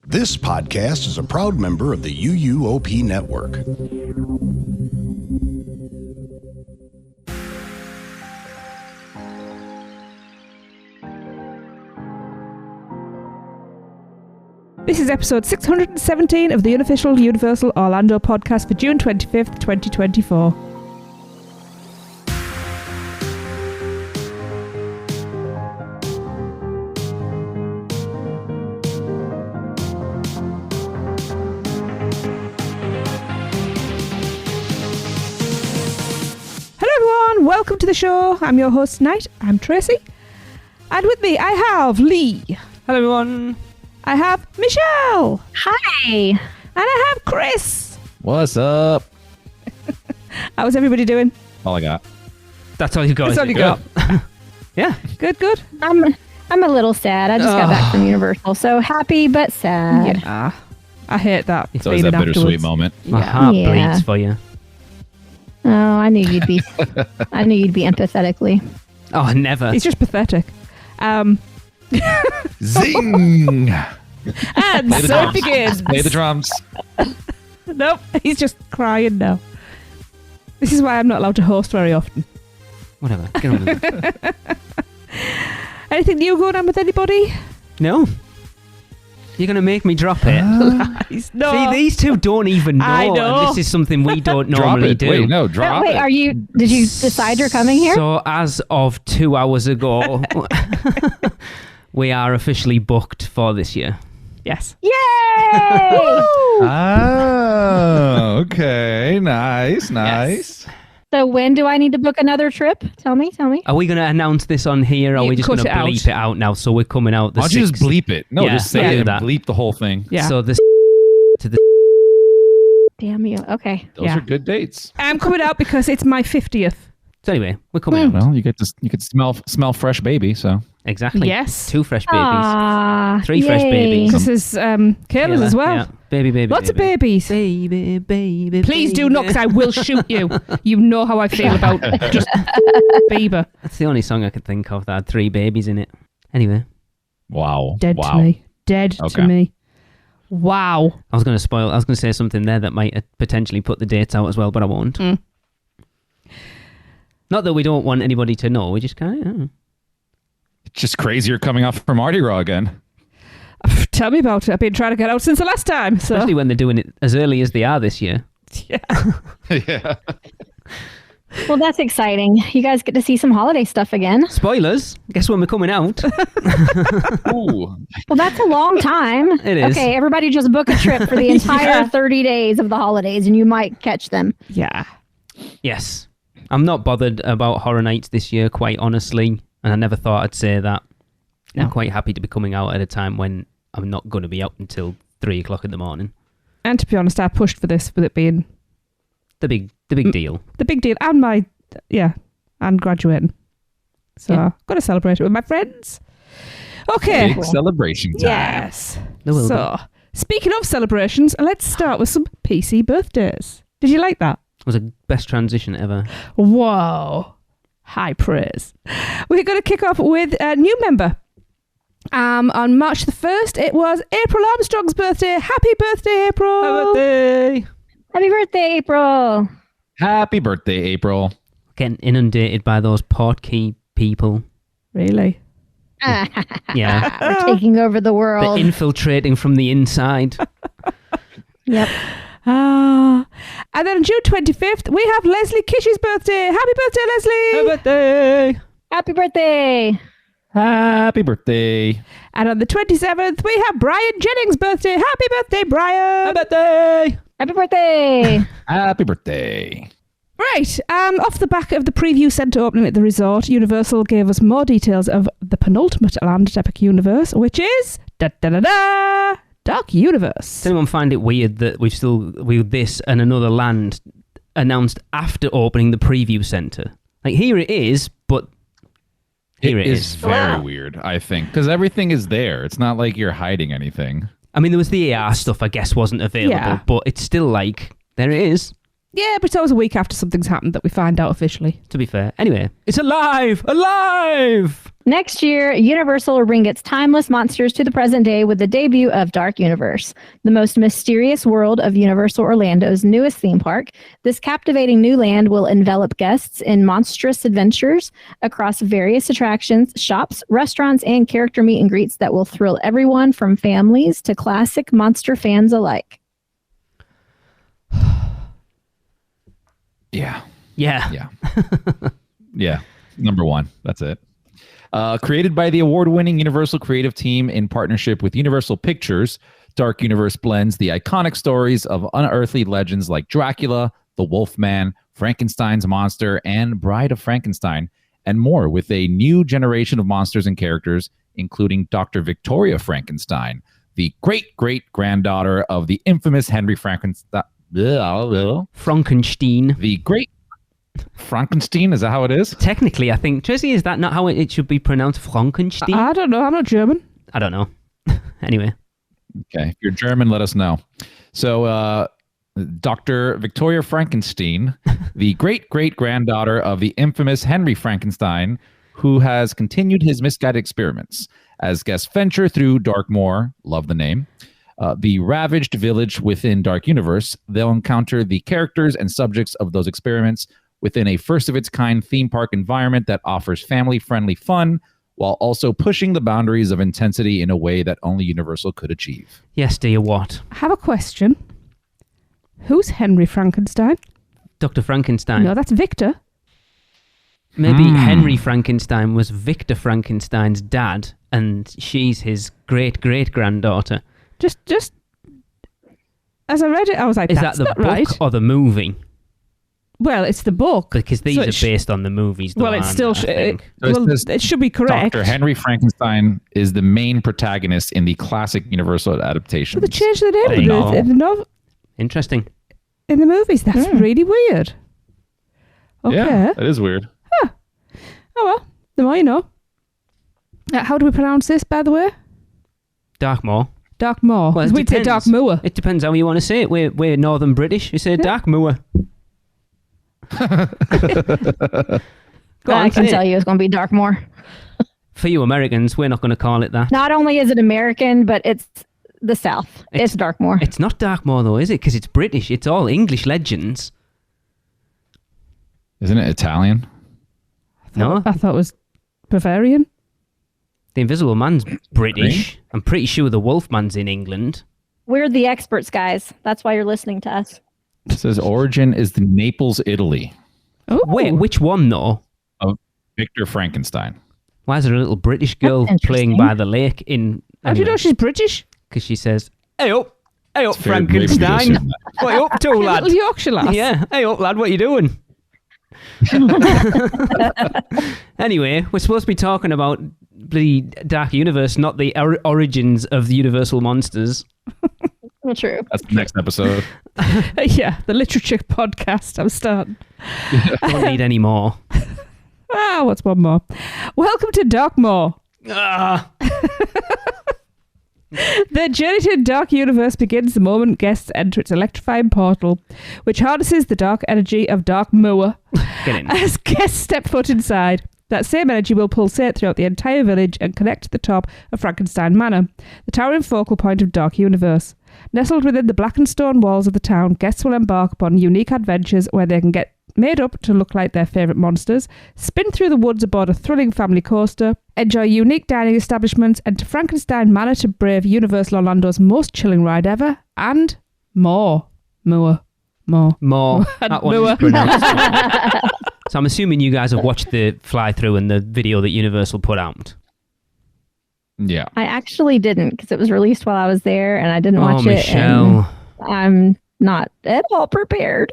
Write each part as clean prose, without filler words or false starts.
This podcast is a proud member of the UUOP network. This is episode 617 of the unofficial Universal Orlando podcast for June 25th, 2024. Welcome to the show. I'm your host tonight. I'm Tracy. And with me I have Lee. Hello everyone. I have Michelle. Hi. And I have Chris. What's up? How's everybody doing? All I got. That's all you got. That's all you got. Yeah. Good. I'm a little sad. I just got back from Universal, so happy but sad. Yeah. I hate that. It's always that bittersweet moment. My heart bleeds for you. Oh, I knew you'd be. I knew you'd be empathetically. Oh, never. It's just pathetic. Zing! And so it begins. Play the drums. Nope, he's just crying now. This is why I'm not allowed to host very often. Whatever. Get on with it. Anything new going on with anybody? No. You're going to make me drop it. Lies. No. See, these two don't even know. I know. And this is something we don't Drop normally it. do. Wait, no, drop Wait, it. did you decide you're coming here? So, as of 2 hours ago, we are officially booked for this year. Yes. Yay! Oh, okay. Nice. Yes. So when do I need to book another trip? Tell me. Are we going to announce this on here, or are You we just cut going to it out. bleep it out now? So we're coming out the Why don't you just 6th. bleep it? No, Yeah, just say yeah, it do and that. bleep the whole thing. Yeah. So the to the Damn you. Okay. Those Yeah. are good dates. I'm coming out because it's my 50th. So anyway, we're coming out. Well, you could smell fresh baby, so. Exactly. Yes. 2 fresh babies. Ah, 3 fresh yay. babies. This is Kayla's as well. Yeah. Baby. Lots of babies. Baby. Please do not, because I will shoot you. You know how I feel about just Bieber. That's the only song I could think of that had 3 babies in it. Anyway, Wow. Dead wow. to me. Dead to Okay. me. Wow. I was going to say something there that might potentially put the dates out as well, but I won't. Mm. Not that we don't want anybody to know. We just kind of. It's just crazier coming off from Mardi Gras again. Tell me about it. I've been trying to get out since the last time. So. Especially when they're doing it as early as they are this year. Yeah. Yeah. Well, that's exciting. You guys get to see some holiday stuff again. Spoilers. Guess when we're coming out? Ooh. Well, that's a long time. It is. Okay, everybody just book a trip for the entire Yeah. 30 days of the holidays, and you might catch them. Yeah. Yes. I'm not bothered about Horror Nights this year, quite honestly. And I never thought I'd say that. No. I'm quite happy to be coming out at a time when I'm not going to be out until 3 o'clock in the morning. And to be honest, I pushed for this with it being The big deal. the big deal and and graduating. So Yeah. got to celebrate it with my friends. Okay. Big celebration time. Yes. There will So, speaking of celebrations, let's start with some PC birthdays. Did you like that? It was the best transition ever. Whoa. High praise. We're going to kick off with a new member. On March the 1st, it was April Armstrong's birthday. Happy birthday, April. Happy birthday! Happy birthday, April. Happy birthday, April. Getting inundated by those portkey people. Really? Yeah. We're taking over the They're world. infiltrating from the inside. Yep. And then on June 25th, we have Leslie Kish's birthday. Happy birthday, Leslie. Happy birthday! Happy birthday. Happy birthday. And on the 27th, we have Brian Jennings' birthday. Happy birthday, Brian. Happy birthday! Happy birthday. Happy birthday. Right, off the back of the preview centre opening at the resort, Universal gave us more details of the penultimate land at Epic Universe, which is Dark Universe. Does anyone find it weird that we've this and another land announced after opening the preview centre? Like, here it is, but here it is. very weird, I think, because everything is there. It's not like you're hiding anything. I mean, there was the AR stuff, I guess, wasn't available, Yeah. but it's still like, there it is. Yeah, but it's always a week after something's happened that we find out officially. To be fair. Anyway, it's alive! Alive! Next year, Universal will bring its timeless monsters to the present day with the debut of Dark Universe, the most mysterious world of Universal Orlando's newest theme park. This captivating new land will envelop guests in monstrous adventures across various attractions, shops, restaurants, and character meet and greets that will thrill everyone from families to classic monster fans alike. Yeah. Yeah. Yeah. Number one. That's it. Created by the award-winning Universal creative team in partnership with Universal Pictures, Dark Universe blends the iconic stories of unearthly legends like Dracula, the Wolfman, Frankenstein's monster, and Bride of Frankenstein, and more with a new generation of monsters and characters, including Dr. Victoria Frankenstein, the great-great-granddaughter of the infamous Henry Frankenstein. Frankenstein. The great Frankenstein, is that how it is? Technically, I think, Tracy, is that not how it should be pronounced? Frankenstein? I don't know. I'm not German. I don't know. Anyway. Okay. If you're German, let us know. So, Dr. Victoria Frankenstein, the great-great-granddaughter of the infamous Henry Frankenstein, who has continued his misguided experiments. As guests venture through Darkmoor, love the name, the ravaged village within Dark Universe, they'll encounter the characters and subjects of those experiments within a first-of-its-kind theme park environment that offers family-friendly fun while also pushing the boundaries of intensity in a way that only Universal could achieve. Yes, dear, what? I have a question. Who's Henry Frankenstein? Dr. Frankenstein. No, that's Victor. Maybe Henry Frankenstein was Victor Frankenstein's dad, and she's his great-great-granddaughter. Just as I read it, I was like, is that's that the not book right. or the movie? Well, it's the book. Because these So are based on the movies. Well, it's still... it should be correct. Dr. Henry Frankenstein is the main protagonist in the classic Universal adaptation. But they changed the name in the novel. Interesting. In the movies. That's really weird. Okay. Yeah, that is weird. Oh, well. The more you know. How do we pronounce this, by the way? Darkmoor. Darkmoor. Well, We'd say Darkmoor. It depends how you want to say it. We're Northern British. You say Darkmoor. I can tell you it's going to be Darkmoor. For you Americans, we're not going to call it that. Not only is it American, but it's the South. It's Darkmoor. It's not Darkmoor, though, is it? Because it's British. It's all English legends. Isn't it Italian? No. I thought it was Bavarian. The Invisible Man's British. I'm pretty sure the Wolfman's in England. We're the experts, guys. That's why you're listening to us. It says origin is the Naples, Italy. Oh, Wait, which one, though? Of Victor Frankenstein. Why is there a little British girl That's playing interesting. by the lake in... How do you know she's British? Because she says, hey up, Maybe Frankenstein. assume that. What you up to, A lad? little Yorkshire lass. Yeah, hey up, lad, what you doing? Anyway, we're supposed to be talking about the Dark Universe, not the origins of the Universal monsters. Well, true. That's the next episode. Yeah, the literature podcast. I'm starting. Don't need any more. What's one more? Welcome to Darkmoor. Ah, The journey to the Dark Universe begins the moment guests enter its electrifying portal, which harnesses the dark energy of Darkmoor. get in. As guests step foot inside, that same energy will pulsate throughout the entire village and connect to the top of Frankenstein Manor, the towering focal point of Dark Universe. Nestled within the blackened stone walls of the town, guests will embark upon unique adventures where they can get made up to look like their favourite monsters, spin through the woods aboard a thrilling family coaster, enjoy unique dining establishments, enter Frankenstein Manor to brave Universal Orlando's most chilling ride ever, and more. More. More. Moor. That one is pronounced. So I'm assuming you guys have watched the fly-through and the video that Universal put out. Yeah. I actually didn't because it was released while I was there and I didn't watch Michelle. it. And I'm not at all prepared.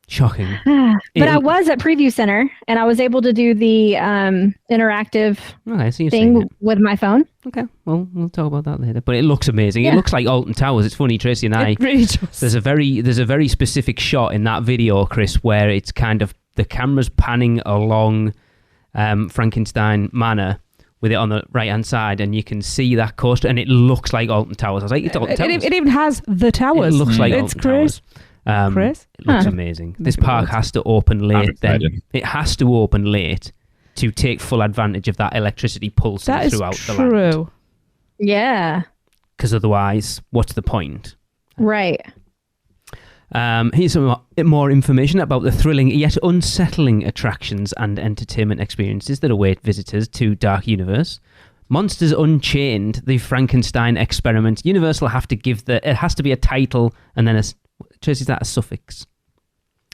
Shocking. But I was at Preview Center and I was able to do the interactive Okay, so you've seen thing it. with my phone. Okay, well, we'll talk about that later. But it looks amazing. It looks like Alton Towers. It's funny, Tracy and I. It really does. There's a very specific shot in that video, Chris, where it's kind of the camera's panning along Frankenstein Manor with it on the right hand side, and you can see that coaster, and it looks like Alton Towers. I was like, it's Alton Towers. It even has the towers. It looks like it's Alton crazy. Towers. Chris? It looks amazing. This park has to open late. Then excited. it has to open late to take full advantage of that electricity pulsing That is throughout the land. true. Yeah. Because otherwise, what's the point? Right. Here's some more information about the thrilling yet unsettling attractions and entertainment experiences that await visitors to Dark Universe. Monsters Unchained, the Frankenstein experiment. Universal have to give it has to be a title and then Tracy, is that a suffix?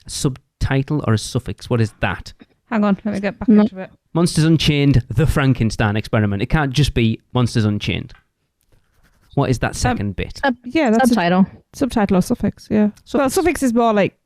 A subtitle or a suffix? What is that? Hang on, let me get back into it. Monsters Unchained, the Frankenstein experiment. It can't just be Monsters Unchained. What is that second bit? Yeah, that's Subtitle. Subtitle or suffix, yeah. Well, suffix is more like,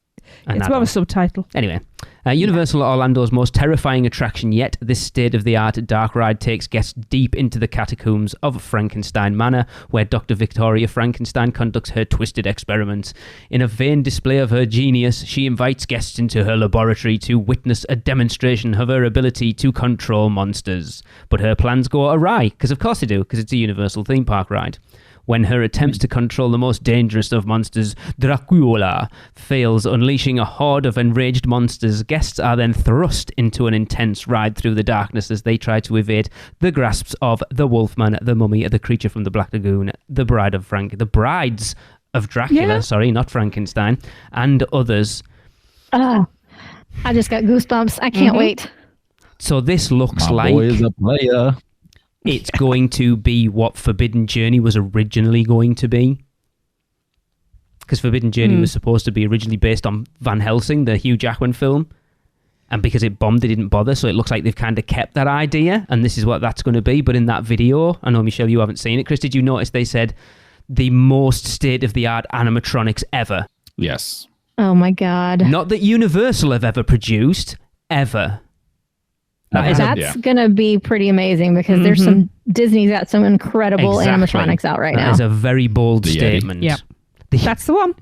it's more of a subtitle. Anyway, Universal Orlando's most terrifying attraction yet, this state-of-the-art dark ride takes guests deep into the catacombs of Frankenstein Manor, where Dr. Victoria Frankenstein conducts her twisted experiments. In a vain display of her genius, she invites guests into her laboratory to witness a demonstration of her ability to control monsters. But her plans go awry, because of course they do, because it's a Universal theme park ride. When her attempts to control the most dangerous of monsters, Dracula, fails, unleashing a horde of enraged monsters, guests are then thrust into an intense ride through the darkness as they try to evade the grasps of the Wolfman, the Mummy, the Creature from the Black Lagoon, the Brides of Dracula, not Frankenstein, and others. I just got goosebumps. I can't wait. So this looks My like... boy is a player. It's going to be what Forbidden Journey was originally going to be. Because Forbidden Journey was supposed to be originally based on Van Helsing, the Hugh Jackman film. And because it bombed, they didn't bother. So it looks like they've kind of kept that idea. And this is what that's going to be. But in that video, I know, Michelle, you haven't seen it. Chris, did you notice they said the most state-of-the-art animatronics ever? Yes. Oh, my God. Not that Universal have ever produced, ever. That's going to be pretty amazing because there's some... Disney's got some incredible animatronics out right now. That is a very bold The statement. Yeah. That's the one.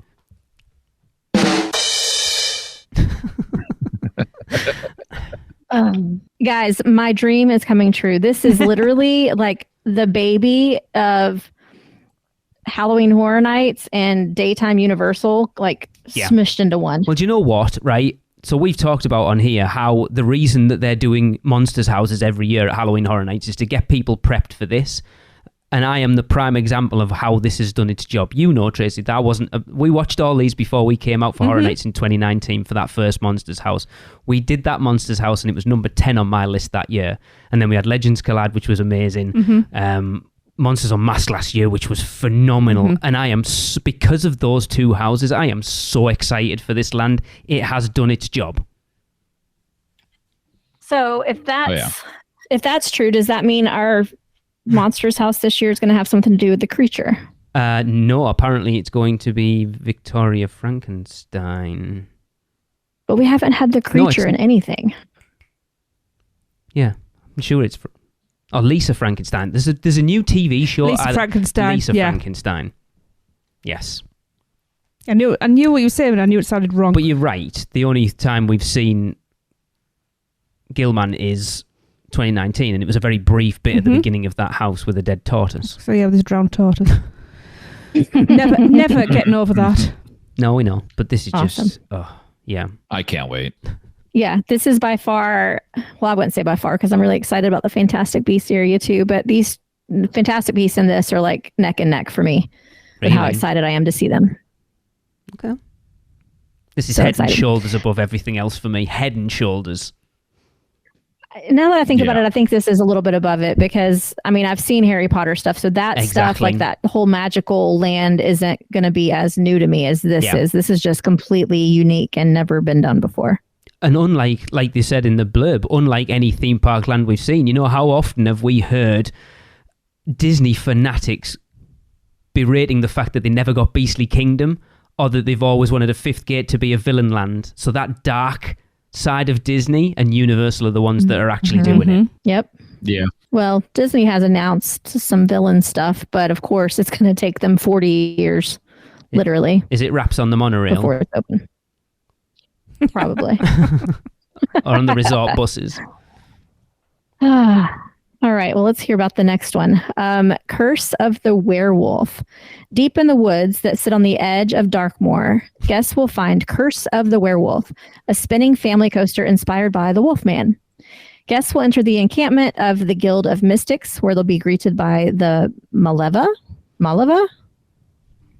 Guys, my dream is coming true. This is literally like the baby of Halloween Horror Nights and Daytime Universal, like smushed into one. Well, do you know what, right? So we've talked about on here how the reason that they're doing Monsters houses every year at Halloween Horror Nights is to get people prepped for this. And I am the prime example of how this has done its job. You know, Tracy, that wasn't... we watched all these before we came out for Horror Nights in 2019 for that first Monsters house. We did that Monsters house and it was number 10 on my list that year. And then we had Legends Collide, which was amazing. Monsters on Mask last year, which was phenomenal. And I am, because of those two houses, I am so excited for this land. It has done its job. So if that's true, does that mean our Monsters house this year is going to have something to do with the creature? No, apparently it's going to be Victoria Frankenstein. But we haven't had the creature in anything. Yeah, I'm sure it's... Lisa Frankenstein. There's a new TV show. Lisa Frankenstein. Lisa Frankenstein. Yes. I knew what you were saying, but I knew it sounded wrong. But you're right. The only time we've seen Gilman is 2019, and it was a very brief bit at the beginning of that house with a dead tortoise. So yeah, there's drowned tortoise. never getting over that. No, we know. But this is awesome. just... yeah. I can't wait. Yeah, this is by far, well, I wouldn't say by far because I'm really excited about the Fantastic Beasts area too, but these Fantastic Beasts and this are like neck and neck for me with how excited I am to see them. Okay. This is so head excited. and shoulders above everything else for me. Head and shoulders. Now that I think about it, I think this is a little bit above it because, I mean, I've seen Harry Potter stuff, so that stuff, like that whole magical land isn't going to be as new to me as this is. This is just completely unique and never been done before. And unlike, like they said in the blurb, unlike any theme park land we've seen, you know, how often have we heard Disney fanatics berating the fact that they never got Beastly Kingdom or that they've always wanted a fifth gate to be a villain land? So that dark side of Disney and Universal are the ones that are actually doing it. Yep. Yeah. Well, Disney has announced some villain stuff, but of course it's going to take them 40 years, literally. Is it Raps on the Monorail? Before it's open. Probably. Or on the resort buses. All right. Well, let's hear about the next one. Curse of the Werewolf. Deep in the woods that sit on the edge of Darkmoor, guests will find Curse of the Werewolf, a spinning family coaster inspired by the Wolfman. Guests will enter the encampment of the Guild of Mystics, where they'll be greeted by the Maleva?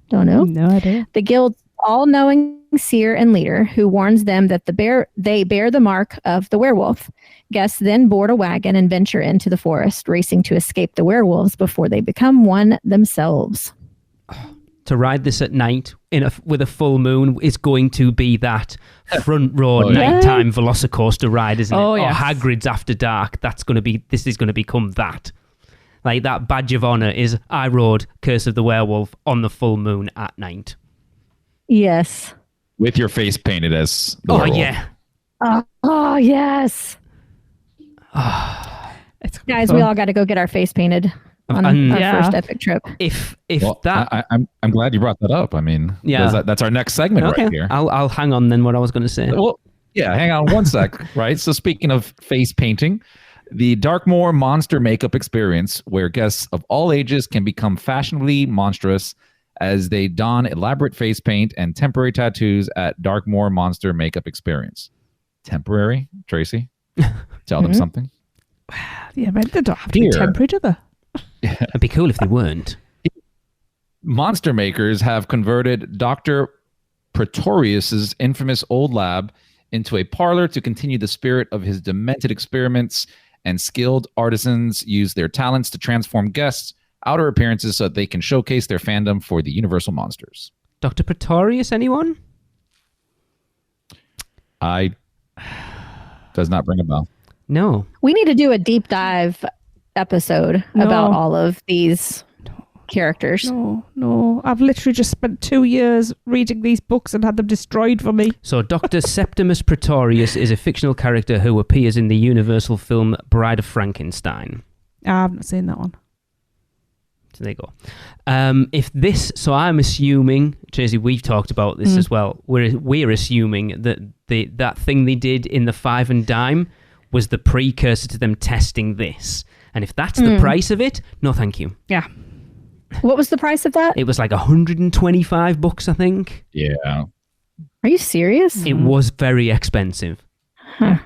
Don't know. No idea. The guild's all-knowing seer and leader, who warns them that they bear the mark of the werewolf. Guests then board a wagon and venture into the forest, racing to escape the werewolves before they become one themselves. To ride this at night with a full moon is going to be that front row nighttime Velocicoaster ride, isn't it? Oh, yes. Or Hagrid's After Dark. This is going to become that. Like that badge of honor is I rode Curse of the Werewolf on the full moon at night. Yes. With your face painted as the Oh werewolf. yeah. Oh yes. Guys, we all got to go get our face painted on our first epic trip. If Well, that, I'm glad you brought that up. I mean, that's our next segment right here. I'll hang on then. What I was going to say. Well, yeah, hang on one sec. Right. So speaking of face painting, the Darkmoor Monster Makeup Experience, where guests of all ages can become fashionably monstrous as they don elaborate face paint and temporary tattoos at Darkmoor Monster Makeup Experience. Temporary, Tracy? Tell them something. Yeah, but they don't have to be temporary, do they? It'd be cool if they weren't. Monster makers have converted Dr. Pretorius's infamous old lab into a parlor to continue the spirit of his demented experiments, and skilled artisans use their talents to transform guests' outer appearances so that they can showcase their fandom for the Universal monsters. Dr. Pretorius, anyone? Does not ring a bell. No. We need to do a deep dive episode about all of these characters. No. I've literally just spent 2 years reading these books and had them destroyed for me. So Dr. Septimus Pretorius is a fictional character who appears in the Universal film Bride of Frankenstein. I've not seen that one. So there you go. So I'm assuming, Tracy, we've talked about this as well. We're assuming that that thing they did in the Five and Dime was the precursor to them testing this. And if that's the price of it, no thank you. Yeah. What was the price of that? It was like $125, I think. Yeah. Are you serious? It was very expensive. Huh.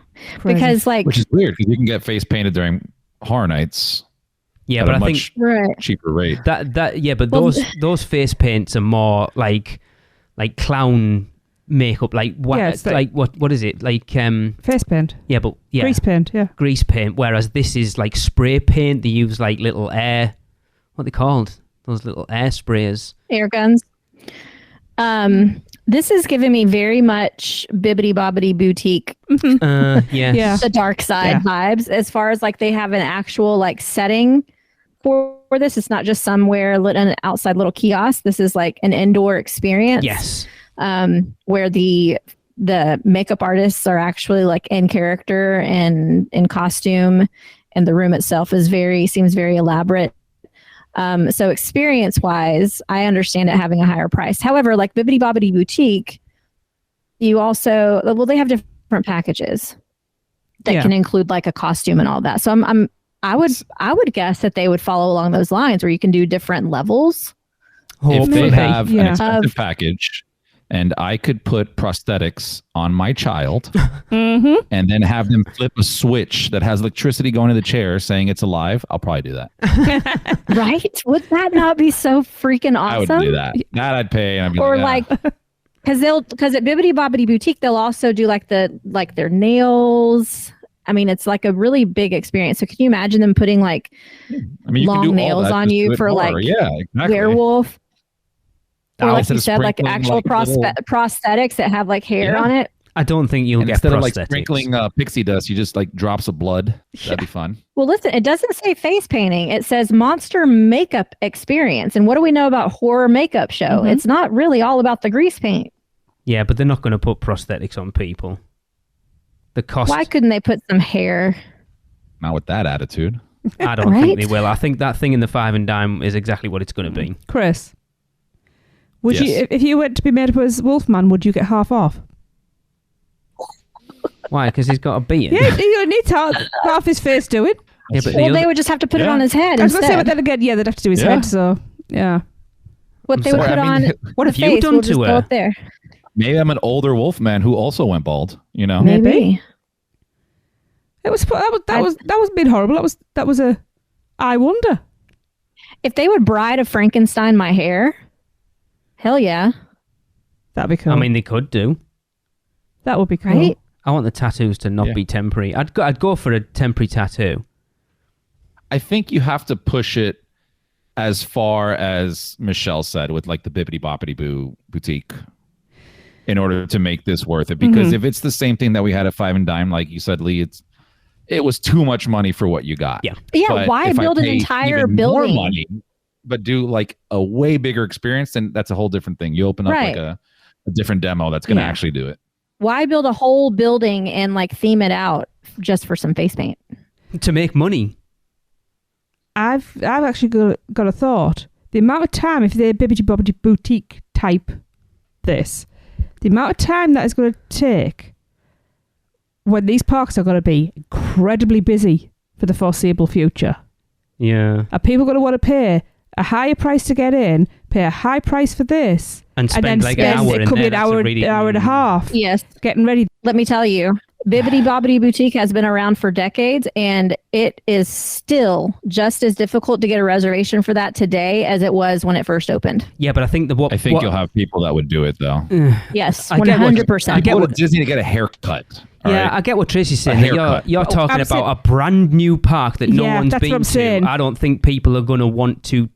Because which is weird because you can get face painted during Horror Nights. Yeah, at but a I much think cheaper rate. Those face paints are more like clown makeup, like what? Yeah, like what is it? Like face paint. Yeah, but Grease paint. Yeah, grease paint. Whereas this is like spray paint. They use like little air. What are they called? Those little air sprayers. Air guns. This is giving me very much Bibbidi Bobbidi Boutique. Yeah. The dark side vibes. As far as like they have an actual like setting for this. It's not just somewhere lit an outside little kiosk. This is like an indoor experience. Yes. Where the makeup artists are actually like in character and in costume, and the room itself seems very elaborate. So experience wise, I understand it having a higher price. However, like Bibbidi Bobbidi Boutique, you also, they have different packages that can include like a costume and all that. So I would guess that they would follow along those lines where you can do different levels. If they have an expensive package and I could put prosthetics on my child and then have them flip a switch that has electricity going to the chair saying it's alive, I'll probably do that. Right? Would that not be so freaking awesome? I would do that. That I'd pay. And I'd be or like, because at Bibbidi Bobbidi Boutique, they'll also do like their nails. I mean, it's like a really big experience. So can you imagine them putting like long nails on you for like werewolf? Or like you said, like actual prosthetics that have like hair on it. I don't think you'll get instead prosthetics. of like sprinkling pixie dust, you just like drops of blood. That'd be fun. Well, listen, it doesn't say face painting. It says monster makeup experience. And what do we know about horror makeup show? It's not really all about the grease paint. Yeah, but they're not going to put prosthetics on people. The cost. Why couldn't they put some hair? Not with that attitude. I don't think they will. I think that thing in the Five and Dime is exactly what it's going to be. Chris, would you, if you went to be made up as Wolfman, would you get half off? Why? Because he's got a beard. Yeah, you need half his face doing. Yeah, but they would just have to put it on his head. I was going to say, but then again, they'd have to do his head. So yeah. What they would put on. What have you done to her? There. Maybe I'm an older Wolfman who also went bald. You know. Maybe. That was being horrible. That was a. I wonder. If they would Bride of Frankenstein my hair, hell yeah. That'd be cool. I mean, they could do. That would be cool. Right? I want the tattoos to not be temporary. I'd go for a temporary tattoo. I think you have to push it as far as Michelle said with like the Bibbidi Boppity Boo boutique in order to make this worth it. Because if it's the same thing that we had at Five and Dime, like you said, Lee, it was too much money for what you got. Yeah. Yeah, But why if I build an pay entire even building? More money, but do like a way bigger experience, then that's a whole different thing. You open up Right. like a different demo that's going to actually do it. Why build a whole building and like theme it out just for some face paint? To make money. I've actually got a thought. The amount of time, if they're Bibbidi Bobbidi Boutique type this, the amount of time that is going to take when these parks are going to be incredibly busy for the foreseeable future. Yeah. Are people going to want to pay a higher price to get in, pay a high price for this, And spend then like an hour it in could there. be an hour and a half Yes. getting ready? Let me tell you, Bibbidi Bobbidi Boutique has been around for decades, and it is still just as difficult to get a reservation for that today as it was when it first opened. Yeah, but I think I think you'll have people that would do it though. Yes, I get what- 100%. I get Go to what- Disney to get a haircut. all Yeah, right? I get what Tracy's saying. A That haircut. you're talking I'm saying- about a brand new park that no Yeah, one's that's been what I'm to. saying. I don't think people are going to want to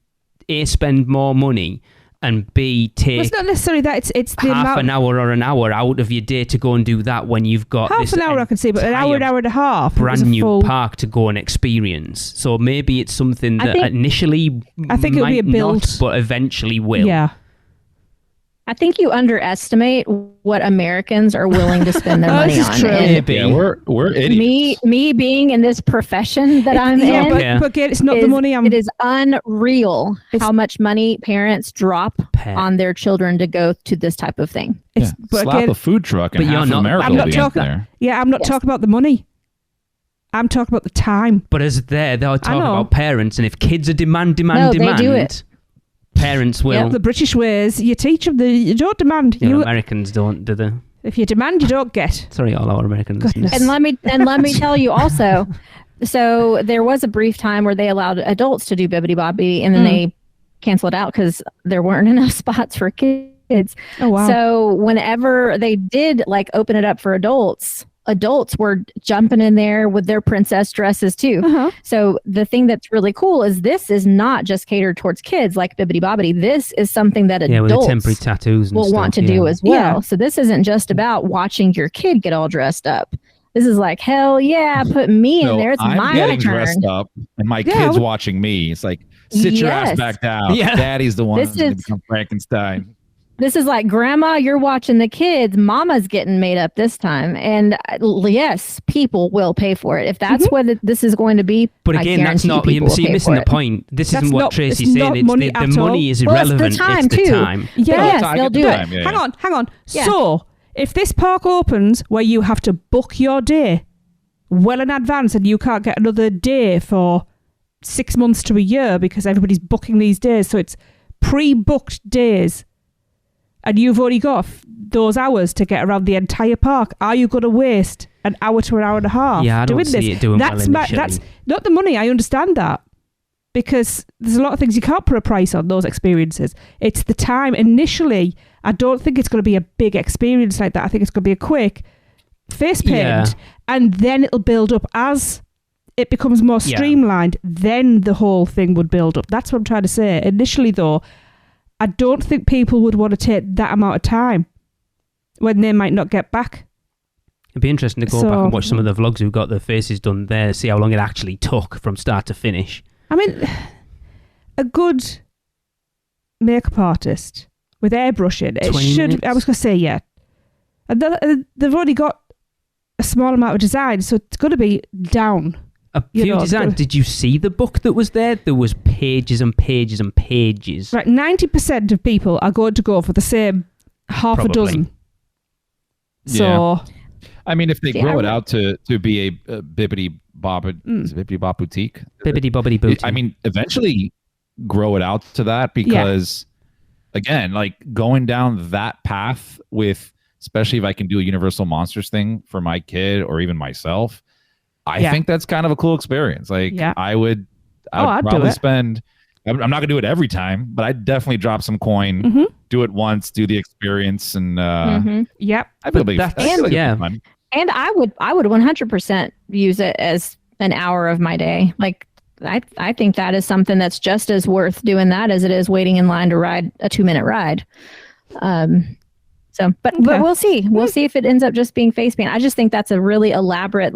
A, spend more money, and B, Well, take it's not necessarily that. It's the half amount. an hour or an hour out of your day to go and do that when you've got Half this an hour I can see, but an hour and a half. is brand a new full, park to go and experience. So maybe it's something I that think- initially I think it'll be a might build. not, but eventually will. Yeah. I think you underestimate what Americans are willing to spend their Oh, money this is on. true. And Maybe. Yeah, we're idiots. me being in this profession that I'm Yeah, in, but, Yeah. but again, it's not the money. it is unreal It's- how much money parents drop on their children to go to this type of thing. It's, Yeah. but Slap again, a food truck and But you're half not- America I'm will not be talking- there. yeah, I'm not Yes. talking about the money. I'm talking about the time. But as they're talking know. about parents, and if kids are demand, No, they do it. parents will. The British ways, you teach them. You don't demand. You know, Americans don't, do they? If you demand, you don't get. Sorry, all our American Goodness. listeners. And let me tell you also. So there was a brief time where they allowed adults to do Bibbidi Bobbidi, and then they canceled out because there weren't enough spots for kids. Oh wow. So whenever they did like open it up for adults were jumping in there with their princess dresses too. Uh-huh. So the thing that's really cool is this is not just catered towards kids like Bibbidi Bobbidi. This is something that Yeah, with the adults temporary tattoos and will stuff, want to yeah. do as well. Yeah. So this isn't just about watching your kid get all dressed up. This is like, hell yeah, put me in No, there. It's I'm my getting turn. dressed up, and my Yeah, kid's I would- watching me. It's like, sit your ass Yes. back down. Yeah. Daddy's the one This who's going to is- become Frankenstein. This is like, grandma, you're watching the kids. Mama's getting made up this time. And yes, people will pay for it. If that's what this is going to be. But I again, that's guarantee not. people will See, pay missing for the it. point. This That's isn't what not- Tracy's it's saying. not It's money the at all. money is Well, it's the irrelevant. time, it's the too. time. Yes, I they'll get the do it. time, yeah, Hang yeah. on. Yeah. So, if this park opens where you have to book your day well in advance and you can't get another day for 6 months to a year because everybody's booking these days, so it's pre-booked days, and you've only got those hours to get around the entire park, are you going to waste an hour to an hour and a half Yeah, I don't doing see this? it doing well That's initially. not the money. I understand that. Because there's a lot of things you can't put a price on those experiences. It's the time. Initially, I don't think it's going to be a big experience like that. I think it's going to be a quick face paint, Yeah. and then it'll build up as it becomes more Yeah. streamlined. Then the whole thing would build up. That's what I'm trying to say. Initially, though, I don't think people would want to take that amount of time when they might not get back. It'd be interesting to go So- back and watch some of the vlogs who got their faces done there, see how long it actually took from start to finish. I mean, a good makeup artist with airbrushing, it 20 should. minutes? I was going to say, yeah. And they've already got a small amount of design, so it's going to be down. A You few know, designs. Did you see the book that was there? There was pages and pages and pages. Right, 90% of people are going to go for the same half Probably. a dozen. So, I mean, if they See, grow I it out to be a Bibbidi Bobbidi, is it Bibbidi Bob Boutique? Bibbidi bobbidi booty. I mean, eventually grow it out to that because, again, like going down that path with, especially if I can do a Universal Monsters thing for my kid or even myself, I think that's kind of a cool experience. Like I would I'd probably do it. spend. I'm not gonna do it every time, but I'd definitely drop some coin, do it once, do the experience, and Yep. I feel like fun. And I would 100% use it as an hour of my day. Like I think that is something that's just as worth doing that as it is waiting in line to ride a 2-minute ride. But we'll see. We'll see if it ends up just being face paint. I just think that's a really elaborate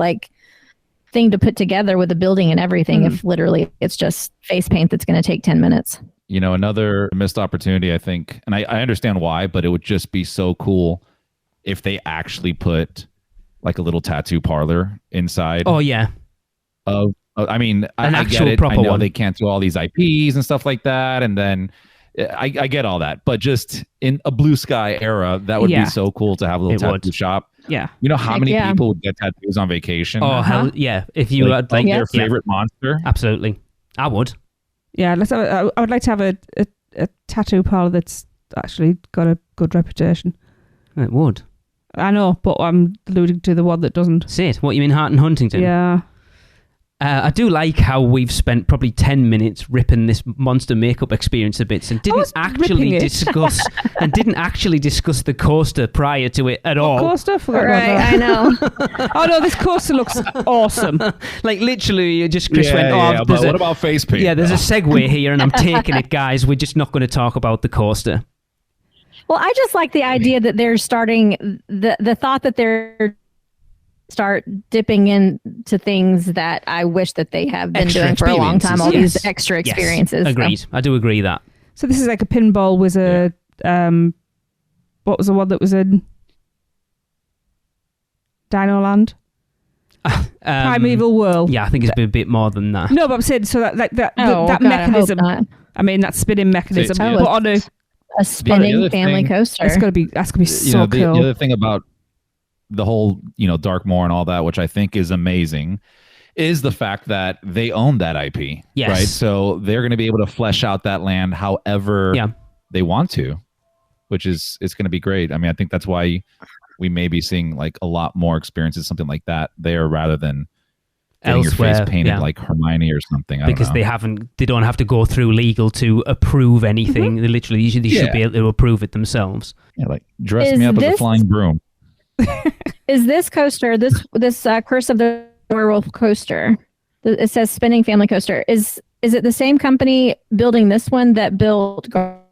thing to put together with the building and everything. If literally it's just face paint that's going to take 10 minutes. You know, another missed opportunity, I think, and I understand why, but it would just be so cool if they actually put like a little tattoo parlor inside. Oh yeah. I mean, I get it. I know they can't do all these IPs and stuff like that, and then I get all that. But just in a blue sky era, that would be so cool to have a little tattoo shop. Yeah. You know how many people would get tattoos on vacation? Oh hell yeah! If you had their favorite monster, absolutely, I would. Yeah, I would like to have a tattoo parlor that's actually got a good reputation. It would. I know, but I'm alluding to the one that doesn't. Say it. What you mean, Hart and Huntington? Yeah. I do like how we've spent probably 10 minutes ripping this monster makeup experience to bits and didn't actually discuss the coaster prior to it at all. Coaster? Forgot right, about that. I know. Oh no, this coaster looks awesome. Like literally, Chris went, but what about face paint? Yeah, there's a segue here, and I'm taking it, guys. We're just not going to talk about the coaster. Well, I just like the idea that they're starting the thought that they're start dipping into things that I wish that they have been doing for a long time. All these extra experiences. Agreed. So. I do agree that. So this is like a pinball wizard. What was the one that was in Dino Land? Primeval World. Yeah, I think it's been a bit more than that. No, but I'm saying so that mechanism. I mean that spinning mechanism. But on a spinning family coaster. That's gonna be so cool. The other thing about the whole, Darkmoor and all that, which I think is amazing, is the fact that they own that IP. Yes. Right? So they're going to be able to flesh out that land however they want to, which is going to be great. I mean, I think that's why we may be seeing like a lot more experiences, something like that there, rather than getting your face painted like Hermione or something. Because they don't have to go through legal to approve anything. They literally should be able to approve it themselves. Yeah, like dress me up as a flying broom. Is this coaster, this Curse of the Werewolf coaster, it says spinning family coaster, is it the same company building this one that built Guardians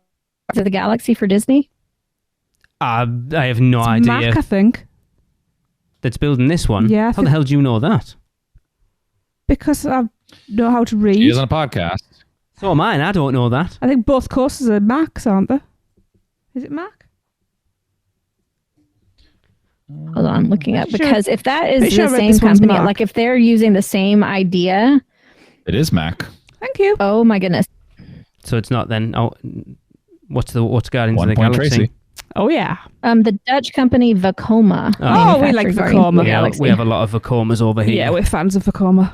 of the Galaxy for Disney? I have no idea. Mac, I think. That's building this one? Yeah. How the hell do you know that? Because I know how to read. She is on a podcast. So am I, and I don't know that. I think both coasters are Macs, aren't they? Is it Mac? Hold on, I'm looking up, because if that is the sure same company, like if they're using the same idea. It is Mac. Thank you. Oh my goodness. So it's not then. Oh, what's Guardians of the Point Galaxy? Tracy. Oh yeah. The Dutch company Vekoma. Oh, we like Vekoma. Yeah, we have a lot of Vekomas over here. Yeah, we're fans of Vekoma.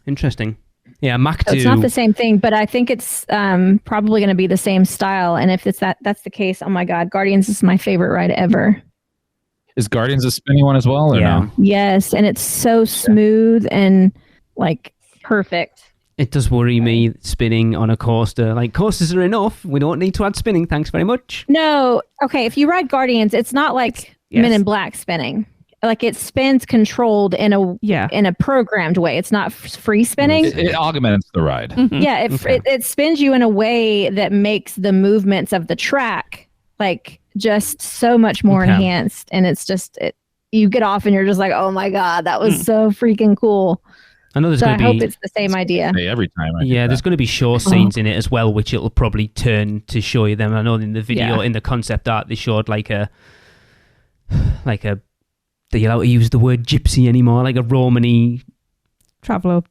Interesting. Yeah, Mac so it's not the same thing, but I think it's probably going to be the same style. And if that's the case, oh my God, Guardians is my favorite ride ever. Is Guardians a spinning one as well, or no? Yes, and it's so smooth and like perfect. It does worry me spinning on a coaster. Like, coasters are enough. We don't need to add spinning. Thanks very much. No, okay. If you ride Guardians, it's not like Men in Black spinning. Like it spins controlled in a programmed way. It's not free spinning. It augments the ride. Mm-hmm. Yeah, it spins you in a way that makes the movements of the track like just so much more enhanced, and it's just you get off and you're just like, oh my God, that was so freaking cool. I know there's I hope it's the same idea. Every time. There's going to be show scenes in it as well, which it'll probably turn to show you them. I know in the video, in the concept art, they showed like a. They allowed to use the word gypsy anymore, like a Romany traveller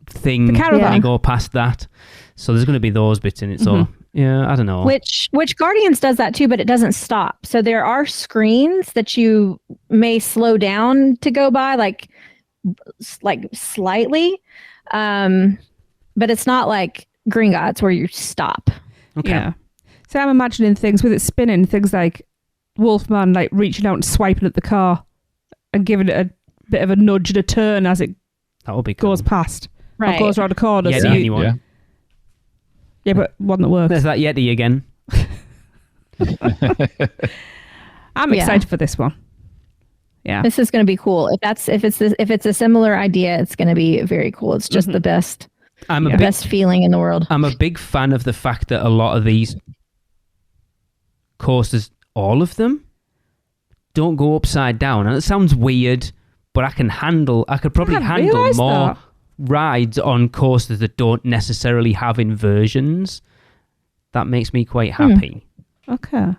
thing. The caravan. You go past that, so there's going to be those bits in it. So I don't know. Which Guardians does that too, but it doesn't stop. So there are screens that you may slow down to go by, like slightly, but it's not like Gringotts where you stop. Okay. Yeah. So I'm imagining things with it spinning, things like Wolfman reaching out and swiping at the car and giving it a bit of a nudge and a turn as it That would be cool. goes past. Right. Or goes around a corner. Yeti, So you, anyone? Yeah. yeah, but one that works. There's that Yeti again. I'm excited for this one. Yeah. This is going to be cool. If it's a similar idea, it's going to be very cool. It's just the best. Best feeling in the world. I'm a big fan of the fact that a lot of these coasters, all of them, don't go upside down. And it sounds weird, but I could probably handle more rides on coasters that don't necessarily have inversions. That makes me quite happy. Okay.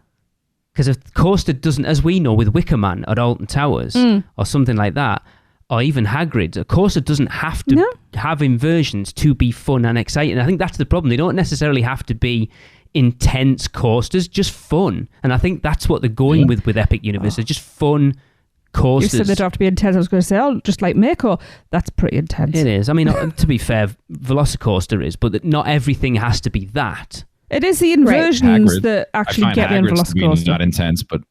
Because if the coaster doesn't, as we know with Wicker Man at Alton Towers or something like that, or even Hagrid's, a coaster doesn't have to have inversions to be fun and exciting. I think that's the problem. They don't necessarily have to be intense coasters, just fun. And I think that's what they're going with Epic Universe. They're just fun coasters. You said they don't have to be intense. I was going to say, just like Mako. That's pretty intense. It is. I mean, to be fair, Velocicoaster is, but not everything has to be that. It is the inversions that actually get me on Hagrid's Velocicoaster. not intense, but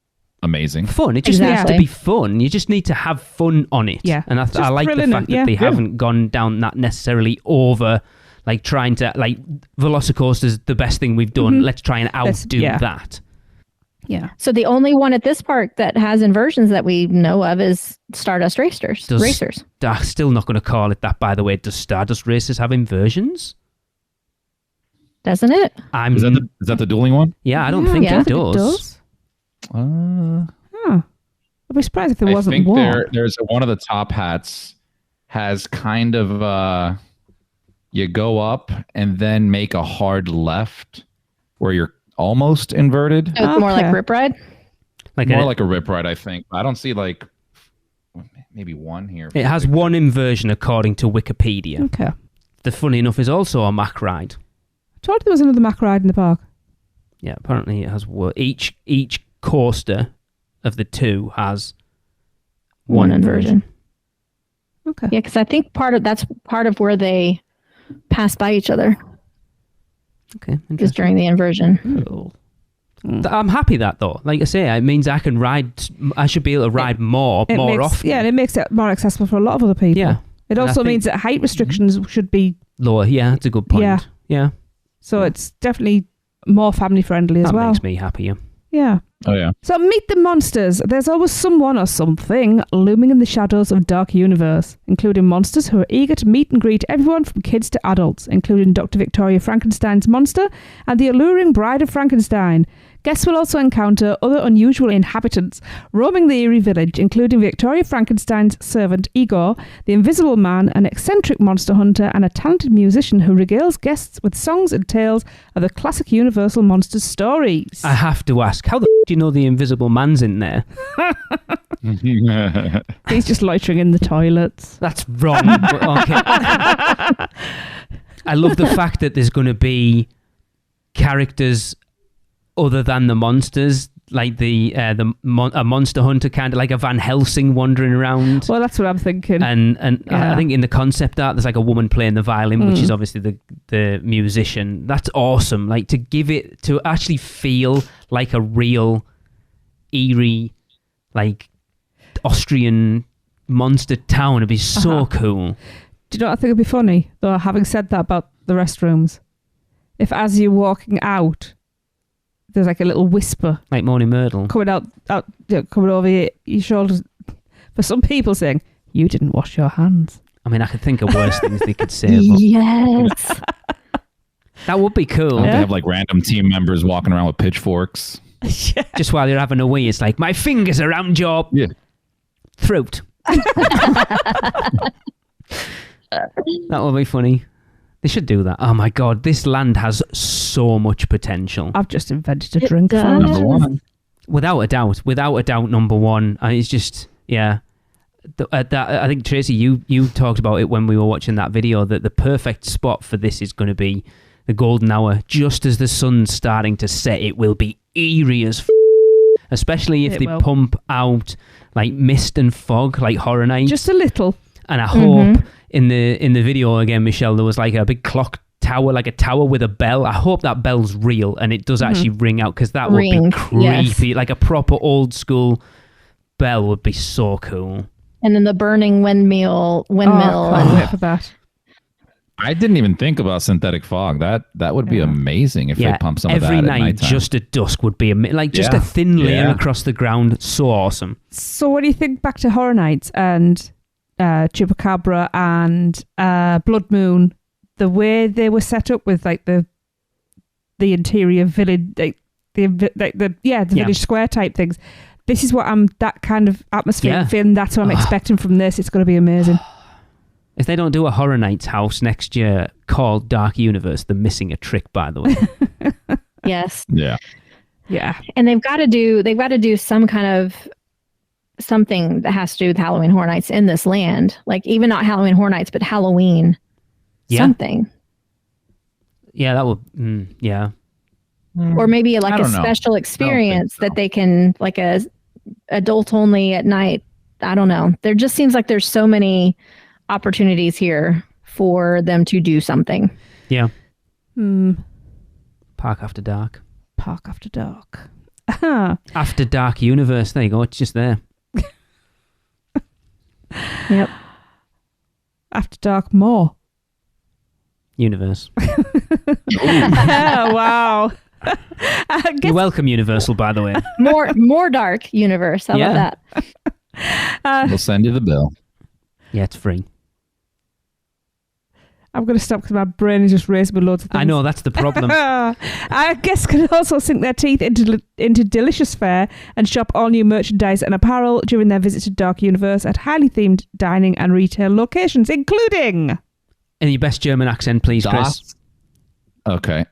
amazing. Fun. It just needs to be fun. You just need to have fun on it. Yeah. And I like the fact that they haven't gone down that necessarily over, like trying to, like, Velocicoaster's the best thing we've done. Let's try and outdo that. Yeah. So the only one at this park that has inversions that we know of is Stardust Racers. I'm still not going to call it that, by the way. Does Stardust Racers have inversions? Doesn't it? Is that the dueling one? Yeah, I don't think it does. I'd be surprised if there wasn't I think one. there's one of the top hats has kind of you go up and then make a hard left where you're almost inverted. So it's more like Rip Ride? More like a Rip Ride, I think. I don't see like maybe one here. It has one inversion according to Wikipedia. Okay. The funny enough is also a Mack ride. I told you there was another Mack ride in the park. Yeah, apparently it has each coaster of the two has one inversion. Okay. Yeah, because I think that's part of where they pass by each other. Okay, is during the inversion. Cool. I'm happy that though. Like I say, it means I can ride. I should be able to ride more often. Yeah, and it makes it more accessible for a lot of other people. Yeah. It also means that height restrictions should be lower. Yeah, that's a good point. Yeah. So it's definitely more family friendly as well. That makes me happier. Yeah. Oh, yeah. So meet the monsters. There's always someone or something looming in the shadows of Dark Universe, including monsters who are eager to meet and greet everyone from kids to adults, including Dr. Victoria Frankenstein's monster and the alluring Bride of Frankenstein. Guests will also encounter other unusual inhabitants roaming the eerie village, including Victoria Frankenstein's servant Igor, the Invisible Man, an eccentric monster hunter, and a talented musician who regales guests with songs and tales of the classic Universal Monsters stories. I have to ask, how the do you know the Invisible Man's in there? He's just loitering in the toilets. That's wrong. But okay. I love the fact that there's going to be characters other than the monsters, like a monster hunter, kind of like a Van Helsing wandering around. Well, that's what I'm thinking. And I think in the concept art, there's like a woman playing the violin, which is obviously the musician. That's awesome. Like to actually feel like a real eerie, like Austrian monster town. It'd be so cool. Do you know what I think would be funny? Though, having said that about the restrooms, if as you're walking out, there's like a little whisper, like Moaning Myrtle, coming coming over your shoulders, for some people saying, "You didn't wash your hands." I mean, I could think of worse things they could say. But Yes, that would be cool. They have like random team members walking around with pitchforks. Just while you're having a wee, it's like, my fingers around your throat. That would be funny. They should do that. Oh my God, this land has so much potential. I've just invented a drink for Number one. Without a doubt, number one. It's just, yeah. I think, Tracy, you talked about it when we were watching that video, that the perfect spot for this is going to be the golden hour. Just as the sun's starting to set, it will be eerie as especially if they pump out like mist and fog, like Horror Nights. Just a little. And I hope in the video again, Michelle, there was like a big clock tower, like a tower with a bell. I hope that bell's real and it does actually ring out, because that would be creepy. Like a proper old school bell would be so cool. And then the burning windmill. Oh, I can't wait for that. I didn't even think about synthetic fog. That would be amazing if they pump some of that every at night, nighttime. just at dusk would be like just a thin layer across the ground. So awesome. So when you think back to Horror Nights and Chupacabra and Blood Moon, the way they were set up with like the interior village, the village square type things. This is what that kind of atmosphere feeling. That's what I'm expecting from this. It's going to be amazing. If they don't do a Horror Nights house next year called Dark Universe, they're missing a trick, by the way. Yes. Yeah. Yeah. And they've got to do some kind of something that has to do with Halloween Horror Nights in this land. Like even not Halloween Horror Nights, but Halloween something. Yeah, that would. Yeah. Or maybe like a special experience that they can, like a adult only at night. I don't know. There just seems like there's so many opportunities here for them to do something. Yeah. Park After Dark. Park After Dark. After Dark Universe. There you go. It's just there. Yep. After Dark more. Universe. Oh, wow. You're welcome, Universal, by the way. More dark universe. How about that? We'll send you the bill. Yeah, it's free. I'm going to stop because my brain is just racing with loads of things. I know, that's the problem. I guess can also sink their teeth into delicious fare and shop all new merchandise and apparel during their visit to Dark Universe at highly themed dining and retail locations, including... In your best German accent, please, Chris. Okay.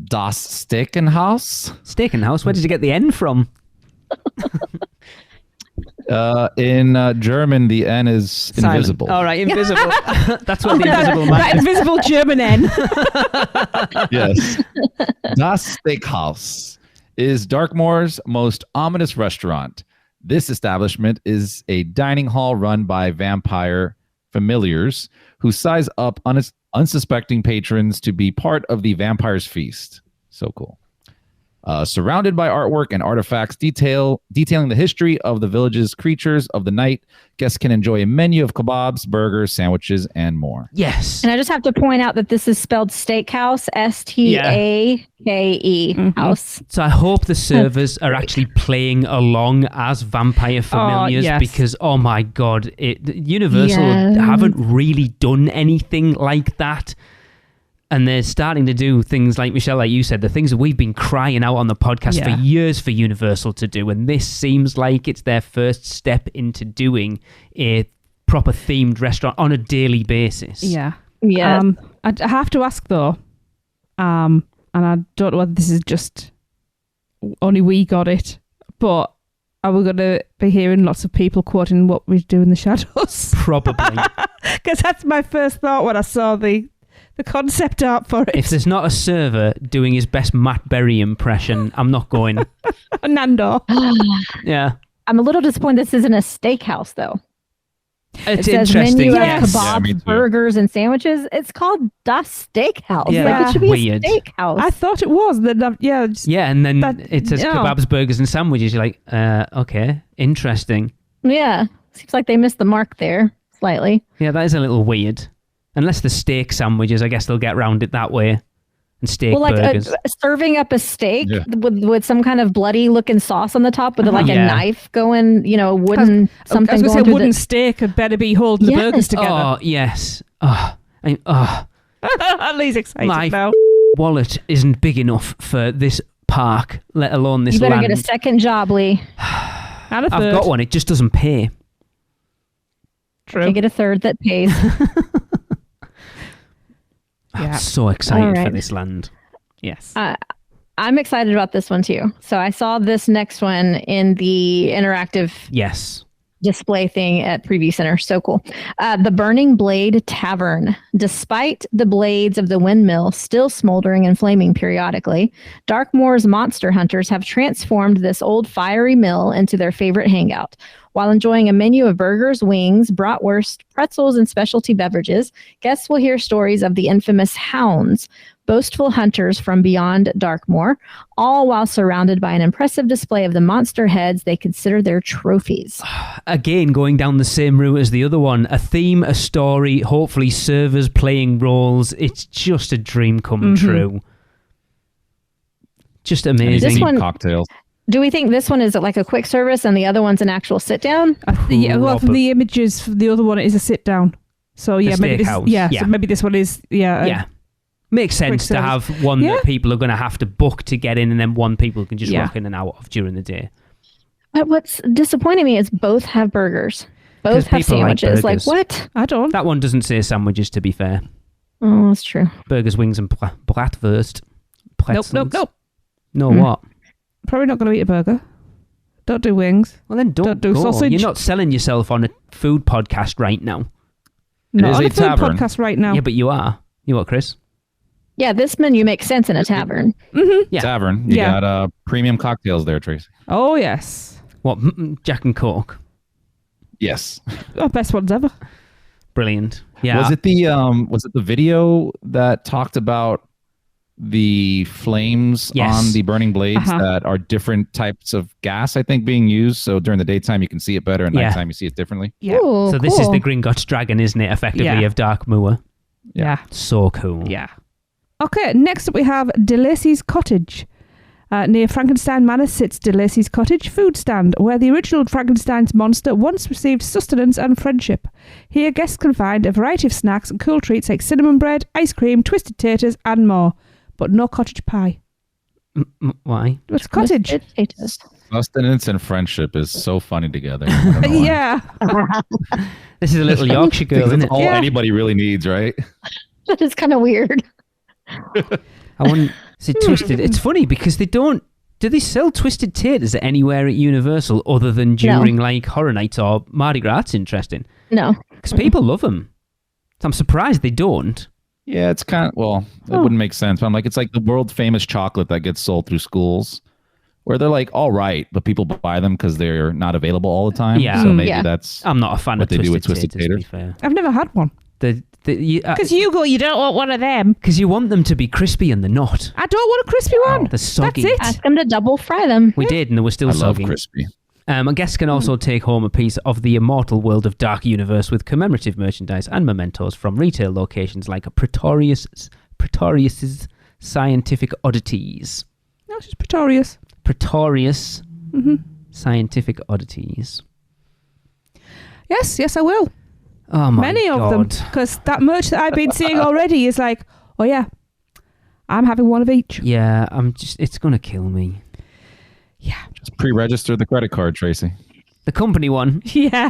Das Steakhouse? Steakhouse? Where did you get the N from? In German, the N is Silent. Invisible. All right, invisible. That's what the invisible man That invisible German N. Yes. Das Steakhouse is Darkmoor's most ominous restaurant. This establishment is a dining hall run by vampire familiars who size up unsuspecting patrons to be part of the vampire's feast. So cool. Surrounded by artwork and artifacts detailing the history of the village's creatures of the night, guests can enjoy a menu of kebabs, burgers, sandwiches, and more. Yes. And I just have to point out that this is spelled steakhouse, Stake house. So I hope the servers are actually playing along as vampire familiars because, oh my God, Universal haven't really done anything like that. And they're starting to do things like, Michelle, like you said, the things that we've been crying out on the podcast for years for Universal to do. And this seems like it's their first step into doing a proper themed restaurant on a daily basis. Yeah. Yeah. I have to ask, though, and I don't know whether this is just only we got it, but are we going to be hearing lots of people quoting what we do in the shadows? Probably. Because that's my first thought when I saw the concept art for it. If there's not a server doing his best Matt Berry impression, I'm not going. Nando. Yeah. I'm a little disappointed this isn't a steakhouse, though. It's it says interesting. Menu of Yes. kebabs, burgers, and sandwiches. It's called Das Steakhouse. Yeah. Like, it should be Weird. a steakhouse. I thought it was. Yeah, and then it says kebabs, burgers, and sandwiches. You're like, okay, interesting. Yeah. Seems like they missed the mark there slightly. Yeah, that is a little weird. Unless the steak sandwiches, I guess they'll get around it that way. And steak burgers. Serving up a steak with some kind of bloody looking sauce on the top with a knife going, wooden something. I was going going to say through wooden steak had better be holding the burgers together. Oh, yes. Lee's excited My now. wallet isn't big enough for this park, let alone this You better land. get a second job, Lee. And a third. I've got one. It just doesn't pay. True. Okay, get a third that pays. I'm so excited for this land. Yes. I'm excited about this one too. So I saw this next one in the interactive display thing at Preview Center. So cool. The Burning Blade Tavern. Despite the blades of the windmill still smoldering and flaming periodically, Darkmoor's monster hunters have transformed this old fiery mill into their favorite hangout. While enjoying a menu of burgers, wings, bratwurst, pretzels, and specialty beverages, guests will hear stories of the infamous hounds, boastful hunters from beyond Darkmoor, all while surrounded by an impressive display of the monster heads they consider their trophies. Again, going down the same route as the other one. A theme, a story, hopefully servers playing roles. It's just a dream come true. Just amazing. This one- cocktails. Do we think this one is like a quick service and the other one's an actual sit down? Well, from the images, the other one is a sit down. So yeah, maybe steakhouse. so maybe this one is Makes sense to have one that people are going to have to book to get in, and then one people can just walk in and out of during the day. But what's disappointing me is both have burgers. Both 'Cause have people like sandwiches. Like burgers. what? I don't. That one doesn't say sandwiches, to be fair. Oh, that's true. Burgers, wings, and bratwurst. Nope. No, what? Probably not going to eat a burger. Don't do wings. Well, then don't do go. sausage. You're not selling yourself on a food podcast right now. Not is on a a food tavern. podcast right now. Yeah, but you are. You what, Chris? Yeah, this menu makes sense in a tavern. Yeah. Tavern. You Yeah. got premium cocktails there, Tracy. Oh yes. What? Jack and Coke. Yes. Oh, best ones ever. Brilliant. Yeah. Was it the video that talked about the flames Yes. on the burning blades Uh-huh. that are different types of gas, I think, being used? So during the daytime you can see it better, and Yeah. nighttime you see it differently. Yeah. Ooh, So this is cool. the Gringotts dragon, isn't it? Effectively Yeah. of Darkmoor. Yeah. So cool. Yeah. Okay, next up we have DeLacy's Cottage. Near Frankenstein Manor sits DeLacy's Cottage food stand, where the original Frankenstein's monster once received sustenance and friendship. Here, guests can find a variety of snacks and cool treats like cinnamon bread, ice cream, twisted taters, and more. But no cottage pie. Why? It's cottage. Twisted potatoes. Sustenance and friendship is so funny together. I don't know why. Yeah. This is a little Yorkshire girl, Because isn't it's it? all Yeah. anybody really needs, right? That is kind of weird. I wouldn't say twisted. It's funny because they don't. Do they sell twisted taters anywhere at Universal other than during like Horror Nights or Mardi Gras? That's interesting No. because people love them. So I'm surprised they don't. Yeah, it's kind of, well, it wouldn't make sense. But I'm like, it's like the world famous chocolate that gets sold through schools where they're like, all right, but people buy them because they're not available all the time. Yeah. So maybe Yeah. that's I'm not a fan what of they do with twisted twisted taters. To be taters. fair, I've never had one. because You don't want one of them. you want them to be crispy and they're not. I don't want a crispy one. They're soggy. That's it. Ask them to double fry them. We did, and they were still I love soggy. crispy. Guests can also take home a piece of the immortal world of Dark Universe with commemorative merchandise and mementos from retail locations like Pretorius's Scientific Oddities. No, it's just Pretorius. Pretorius Scientific Oddities. Yes, I will. Oh my Many god. of them. Because that merch that I've been seeing already is like, oh yeah, I'm having one of each. Yeah, it's going to kill me. Yeah. Just pre-register the credit card, Tracy. The company one. Yeah.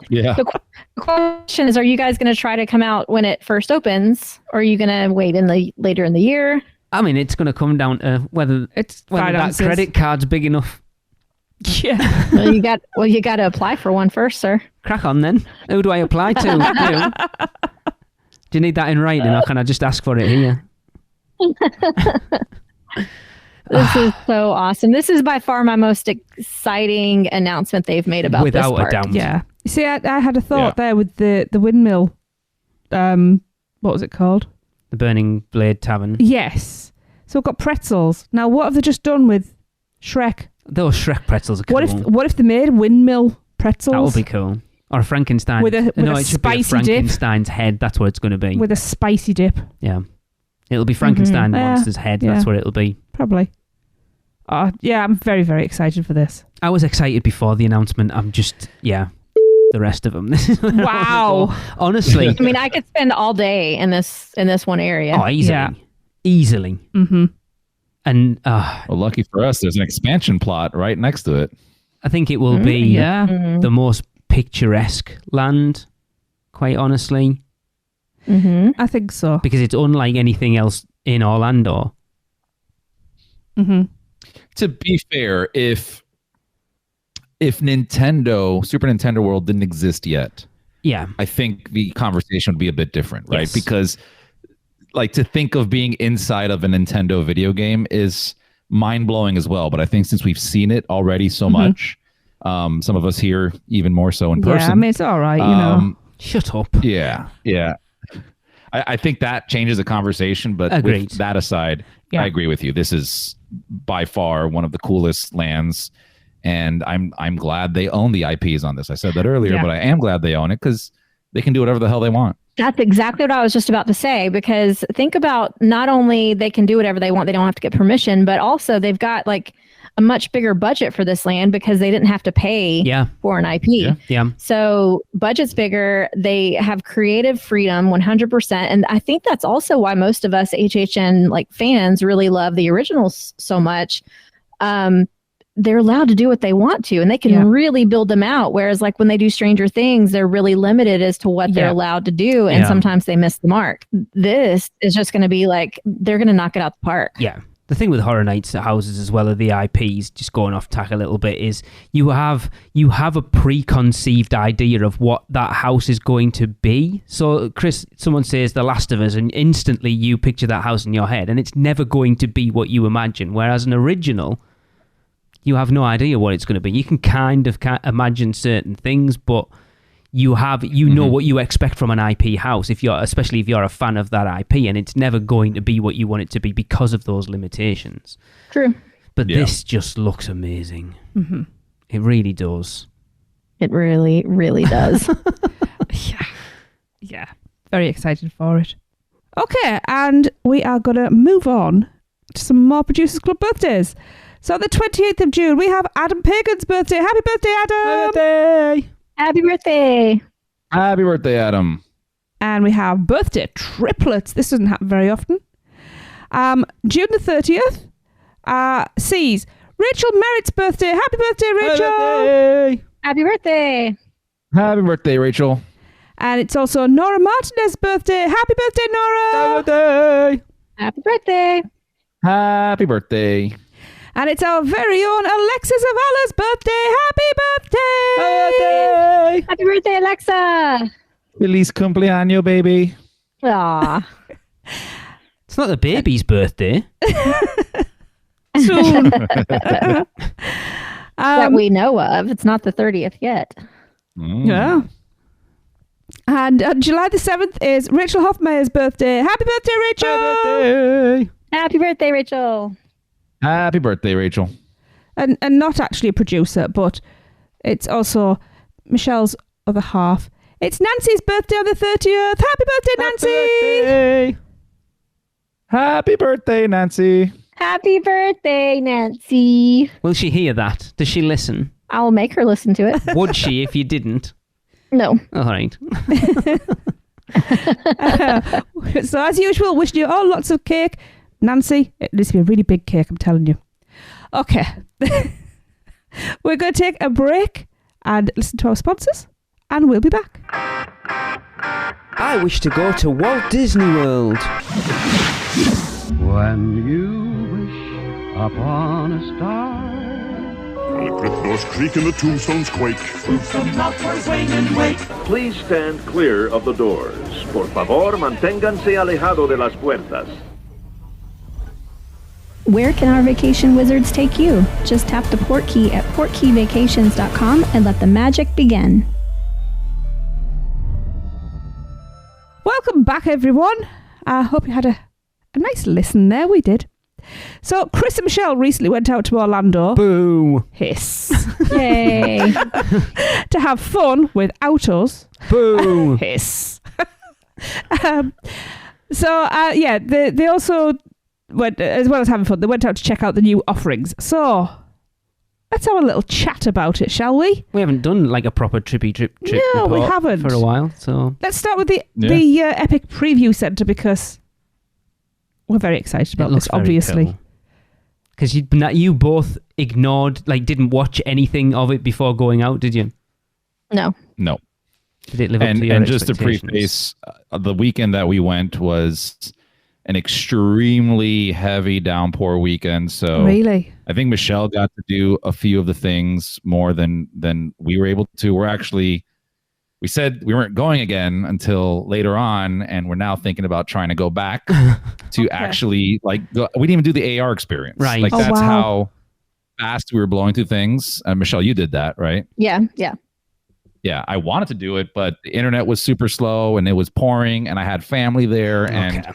Yeah. The question is, are you guys going to try to come out when it first opens, or are you going to wait later in the year? I mean, it's going to come down to whether that finances. credit card's big enough. Yeah. Well, you got to apply for one first, sir. Crack on then. Who do I apply to? You? Do you need that in writing, or can I just ask for it here? This is so awesome. This is by far my most exciting announcement they've made about Without this a park. doubt. Yeah. You see, I had a thought there with the windmill. What was it called? The Burning Blade Tavern. Yes. So we've got pretzels. Now, what have they just done with Shrek? Those Shrek pretzels are cool. What if they made windmill pretzels? That would be cool. Or a Frankenstein. With a it should be a spicy dip. Frankenstein's head. That's what it's going to be. with a spicy dip, Yeah. It'll be Frankenstein Yeah. monster's head. Yeah. That's what it'll be. probably. Yeah, I'm very, very excited for this. I was excited before the announcement. I'm just, the rest of them. This is where I Wow. wanna go. Honestly. I mean, I could spend all day in this one area. Oh, easily. Yeah. Easily. Mm-hmm. And Well, lucky for us, there's an expansion plot right next to it. I think it will be Yeah. Mhm. the most picturesque land, quite honestly, Mhm. I think so. because it's unlike anything else in Orlando. Mm-hmm. To be fair, if Super Nintendo World didn't exist yet, Yeah. I think the conversation would be a bit different, right? Yes. Because like to think of being inside of a Nintendo video game is mind-blowing as well. But I think since we've seen it already so much, some of us here even more so in person. Yeah, I mean, it's all right, you know. um, Shut up. Yeah. I think that changes the conversation. But Agreed. with that aside, Yeah. I agree with you. This is by far one of the coolest lands, and I'm glad they own the IPs on this. I said that earlier, Yeah. but I am glad they own it because they can do whatever the hell they want. That's exactly what I was just about to say, because think about not only they can do whatever they want, they don't have to get permission, but also they've got like a much bigger budget for this land because they didn't have to pay for an IP. Yeah. So budget's bigger. They have creative freedom 100%. And I think that's also why most of us HHN like fans really love the originals so much. They're allowed to do what they want to, and they can really build them out. Whereas like when they do Stranger Things, they're really limited as to what they're allowed to do. And sometimes they miss the mark. This is just going to be like, they're going to knock it out the park. Yeah. The thing with Horror Nights houses as well, are the IPs, just going off tack a little bit, is you have a preconceived idea of what that house is going to be. So, Chris, someone says The Last of Us, and instantly you picture that house in your head, and it's never going to be what you imagine. Whereas an original, you have no idea what it's going to be. You can kind of imagine certain things, but you know what you expect from an IP house, especially if you're a fan of that IP, and it's never going to be what you want it to be because of those limitations. True. But this just looks amazing. Mm-hmm. It really does. It really, really does. Yeah. Very excited for it. Okay, and we are going to move on to some more Producers Club birthdays. So the 28th of June, we have Adam Pagan's birthday. Happy birthday, Adam! Happy birthday! Happy birthday. Happy birthday, Adam. And we have birthday triplets. This doesn't happen very often. June the 30th sees Rachel Merritt's birthday. Happy birthday, Rachel! Happy birthday. Happy birthday, Rachel. And it's also Nora Martinez's birthday. Happy birthday, Nora! Happy birthday! Happy birthday. Happy birthday. And it's our very own Alexis Zavala's birthday. Happy birthday! Happy birthday! Happy birthday, Alexa. Feliz cumpleaños, baby. Aw. It's not the baby's birthday. Soon. That we know of. It's not the 30th yet. Yeah. And July the 7th is Rachel Hoffmeyer's birthday. Happy birthday, Rachel! Happy birthday! Happy birthday, Rachel. Happy birthday, Rachel. And not actually a producer, but it's also Michelle's other half. It's Nancy's birthday on the 30th. Happy birthday, Nancy! Happy birthday, Nancy. Happy birthday, Nancy. Will she hear that? Does she listen? I'll make her listen to it. Would she if you didn't? No. All right. So as usual, wishing you all lots of cake. Nancy, it needs to be a really big cake, I'm telling you. Okay. We're going to take a break and listen to our sponsors, and we'll be back. I wish to go to Walt Disney World. When you wish upon a star. The Gryffindors creak and the tombstones quake. Please stand clear of the doors. Por favor, manténganse alejado de las puertas. Where can our vacation wizards take you? Just tap the port key at portkeyvacations.com and let the magic begin. Welcome back, everyone. I hope you had a nice listen there. We did. So, Chris and Michelle recently went out to Orlando. Boo! Hiss. Yay. To have fun without us. Boo! Hiss. They also went, as well as having fun, they went out to check out the new offerings. So, let's have a little chat about it, shall we? We haven't done like a proper trippy trip No, we report haven't. for a while, so Let's start with the Epic Preview Centre, because we're very excited about this, obviously. Because you both ignored, didn't watch anything of it before going out, did you? No. No. Did it live up to your And just to expectations? preface, the weekend that we went was an extremely heavy downpour weekend. So Really? I think Michelle got to do a few of the things more than we were able to. We said we weren't going again until later on, and we're now thinking about trying to go back to actually we didn't even do the AR experience. Right. Oh, That's wow. how fast we were blowing through things. Michelle, you did that, right? Yeah. Yeah. I wanted to do it, but the internet was super slow and it was pouring, and I had family there. And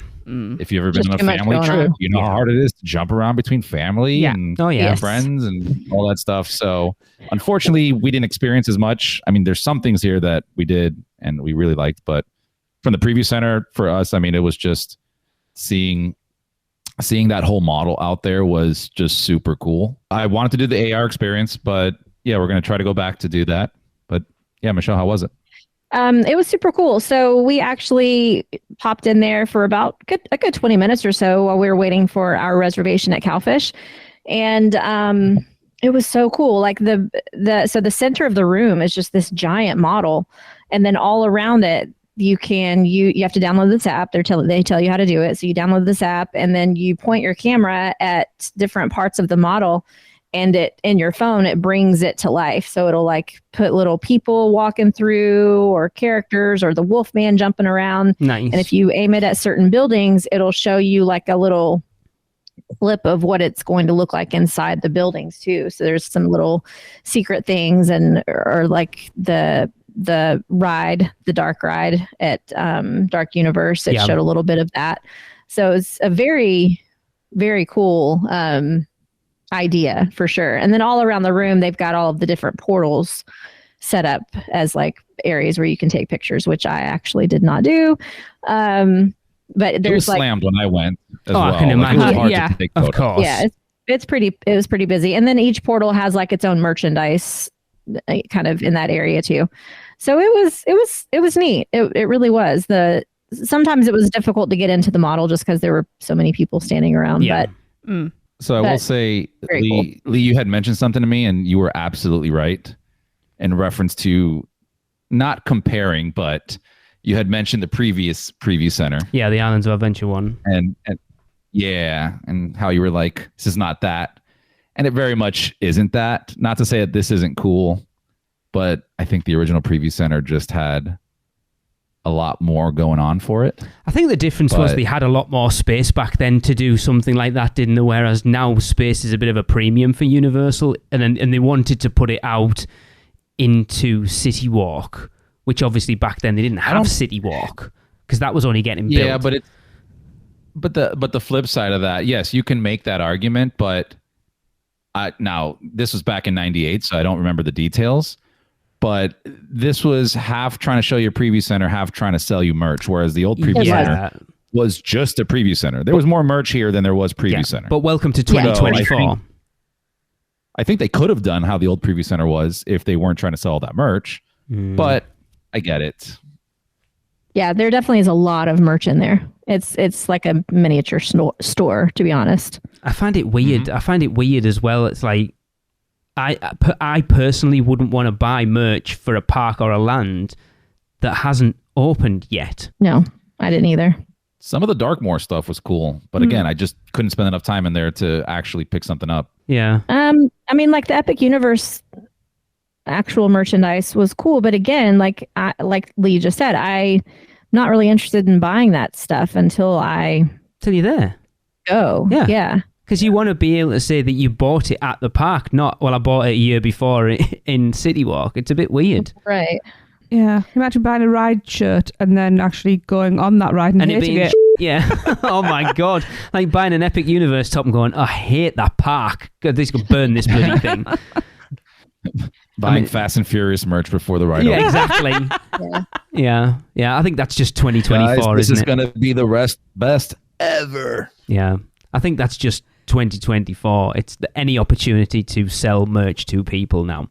if you've ever been Just on a too much family going trip, on. you know how hard it is to jump around between family and Yes. friends and all that stuff. So unfortunately, we didn't experience as much. I mean, there's some things here that we did and we really liked, but from the preview center for us, I mean, it was just seeing that whole model out there was just super cool. I wanted to do the AR experience, but yeah, we're going to try to go back to do that. But yeah, Michelle, how was it? It was super cool. So we actually popped in there for about a good 20 minutes or so while we were waiting for our reservation at Cowfish. And it was so cool. Like so the center of the room is just this giant model. And then all around it, you have to download this app. They tell you how to do it. So you download this app and then you point your camera at different parts of the model, and in your phone, it brings it to life. So it'll like put little people walking through or characters or the Wolfman jumping around. Nice. And if you aim it at certain buildings, it'll show you like a little clip of what it's going to look like inside the buildings too. So there's some little secret things or like the ride, the dark ride at Dark Universe. It showed a little bit of that. So it's a very, very cool idea for sure. And then all around the room, they've got all of the different portals set up as like areas where you can take pictures, which I actually did not do. But there's it was slammed when I went as well. I can imagine. It was hard to take of photos. course. Yeah, it was pretty busy. And then each portal has like its own merchandise kind of in that area too. So it was neat. It really was. Sometimes it was difficult to get into the model just because there were so many people standing around. Yeah. But so I will say, Lee, you had mentioned something to me, and you were absolutely right in reference to not comparing, but you had mentioned the previous preview center. Yeah, the Islands of Adventure one. And how you were like, this is not that. And it very much isn't that. Not to say that this isn't cool, but I think the original preview center just had a lot more going on for it. I think the difference was they had a lot more space back then to do something like that, didn't they? Whereas now space is a bit of a premium for Universal, and they wanted to put it out into City Walk, which obviously back then they didn't have City Walk because that was only getting built. Yeah, but the flip side of that, yes, you can make that argument, but now this was back in '98, so I don't remember the details. But this was half trying to show you a preview center, half trying to sell you merch, whereas the old preview center was just a preview center. There was more merch here than there was preview center. But welcome to 2024. So I think they could have done how the old preview center was if they weren't trying to sell all that merch. But I get it. Yeah, there definitely is a lot of merch in there. It's like a miniature store, to be honest. I find it weird. I find it weird as well. It's like I personally wouldn't want to buy merch for a park or a land that hasn't opened yet. No, I didn't either. Some of the Darkmoor stuff was cool, but again, I just couldn't spend enough time in there to actually pick something up. Yeah. I mean, like the Epic Universe actual merchandise was cool, but again, like Lee just said, I'm not really interested in buying that stuff until you're there. Go. Yeah. Because you want to be able to say that you bought it at the park, not, well, I bought it a year before in City Walk. It's a bit weird. Right. Yeah. Imagine buying a ride shirt and then actually going on that ride and hating it. Yeah. Oh my God. Like buying an Epic Universe top and going, I hate that park. God, this could burn this bloody thing. Buying Fast and Furious merch before the ride. Yeah, exactly. Yeah. I think that's just 2024, Guys, this isn't is it? going to be the best ever. Yeah. I think that's just 2024. It's any opportunity to sell merch to people now.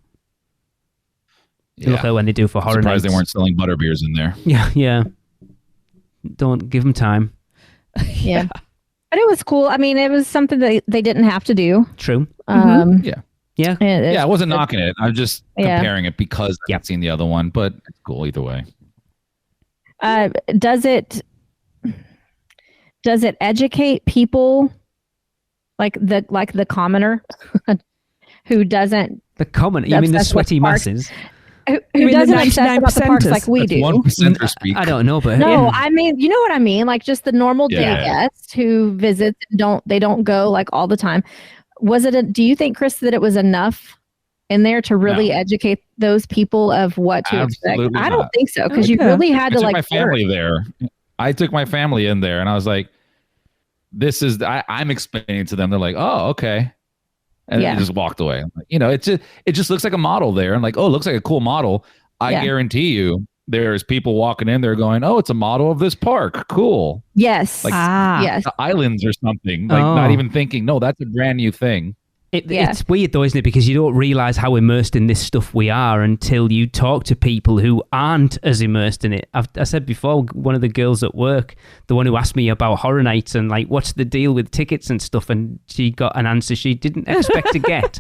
Look at when they do for Horror Nights. Surprised they weren't selling butterbeers in there. Yeah. Don't give them time. Yeah. But it was cool. I mean, it was something that they didn't have to do. True. Yeah, I wasn't knocking it. I'm just comparing it because I haven't seen the other one, but it's cool either way. Does it educate people like the commoner who doesn't the commoner? You mean the sweaty masses? Who doesn't obsess about the parks like we do? 1% speak. I don't know, but no, I mean, you know what I mean? Like just the normal day guest who visits and they don't go like all the time. Do you think, Chris, that it was enough in there to really educate those people of what to expect? I don't think so, because you really had to I took my family there. I took my family in there, and I was like, "This is." I'm explaining to them. They're like, "Oh, okay," and they just walked away. Like, it just looks like a model there, and like, oh, it looks like a cool model. I guarantee you, there's people walking in there going, "Oh, it's a model of this park. Cool." Yes. Like yes. islands or something. Like not even thinking, no, that's a brand new thing. It's weird though, isn't it? Because you don't realize how immersed in this stuff we are until you talk to people who aren't as immersed in it. I said before, one of the girls at work, the one who asked me about Horror Nights and like, what's the deal with tickets and stuff, and she got an answer she didn't expect to get.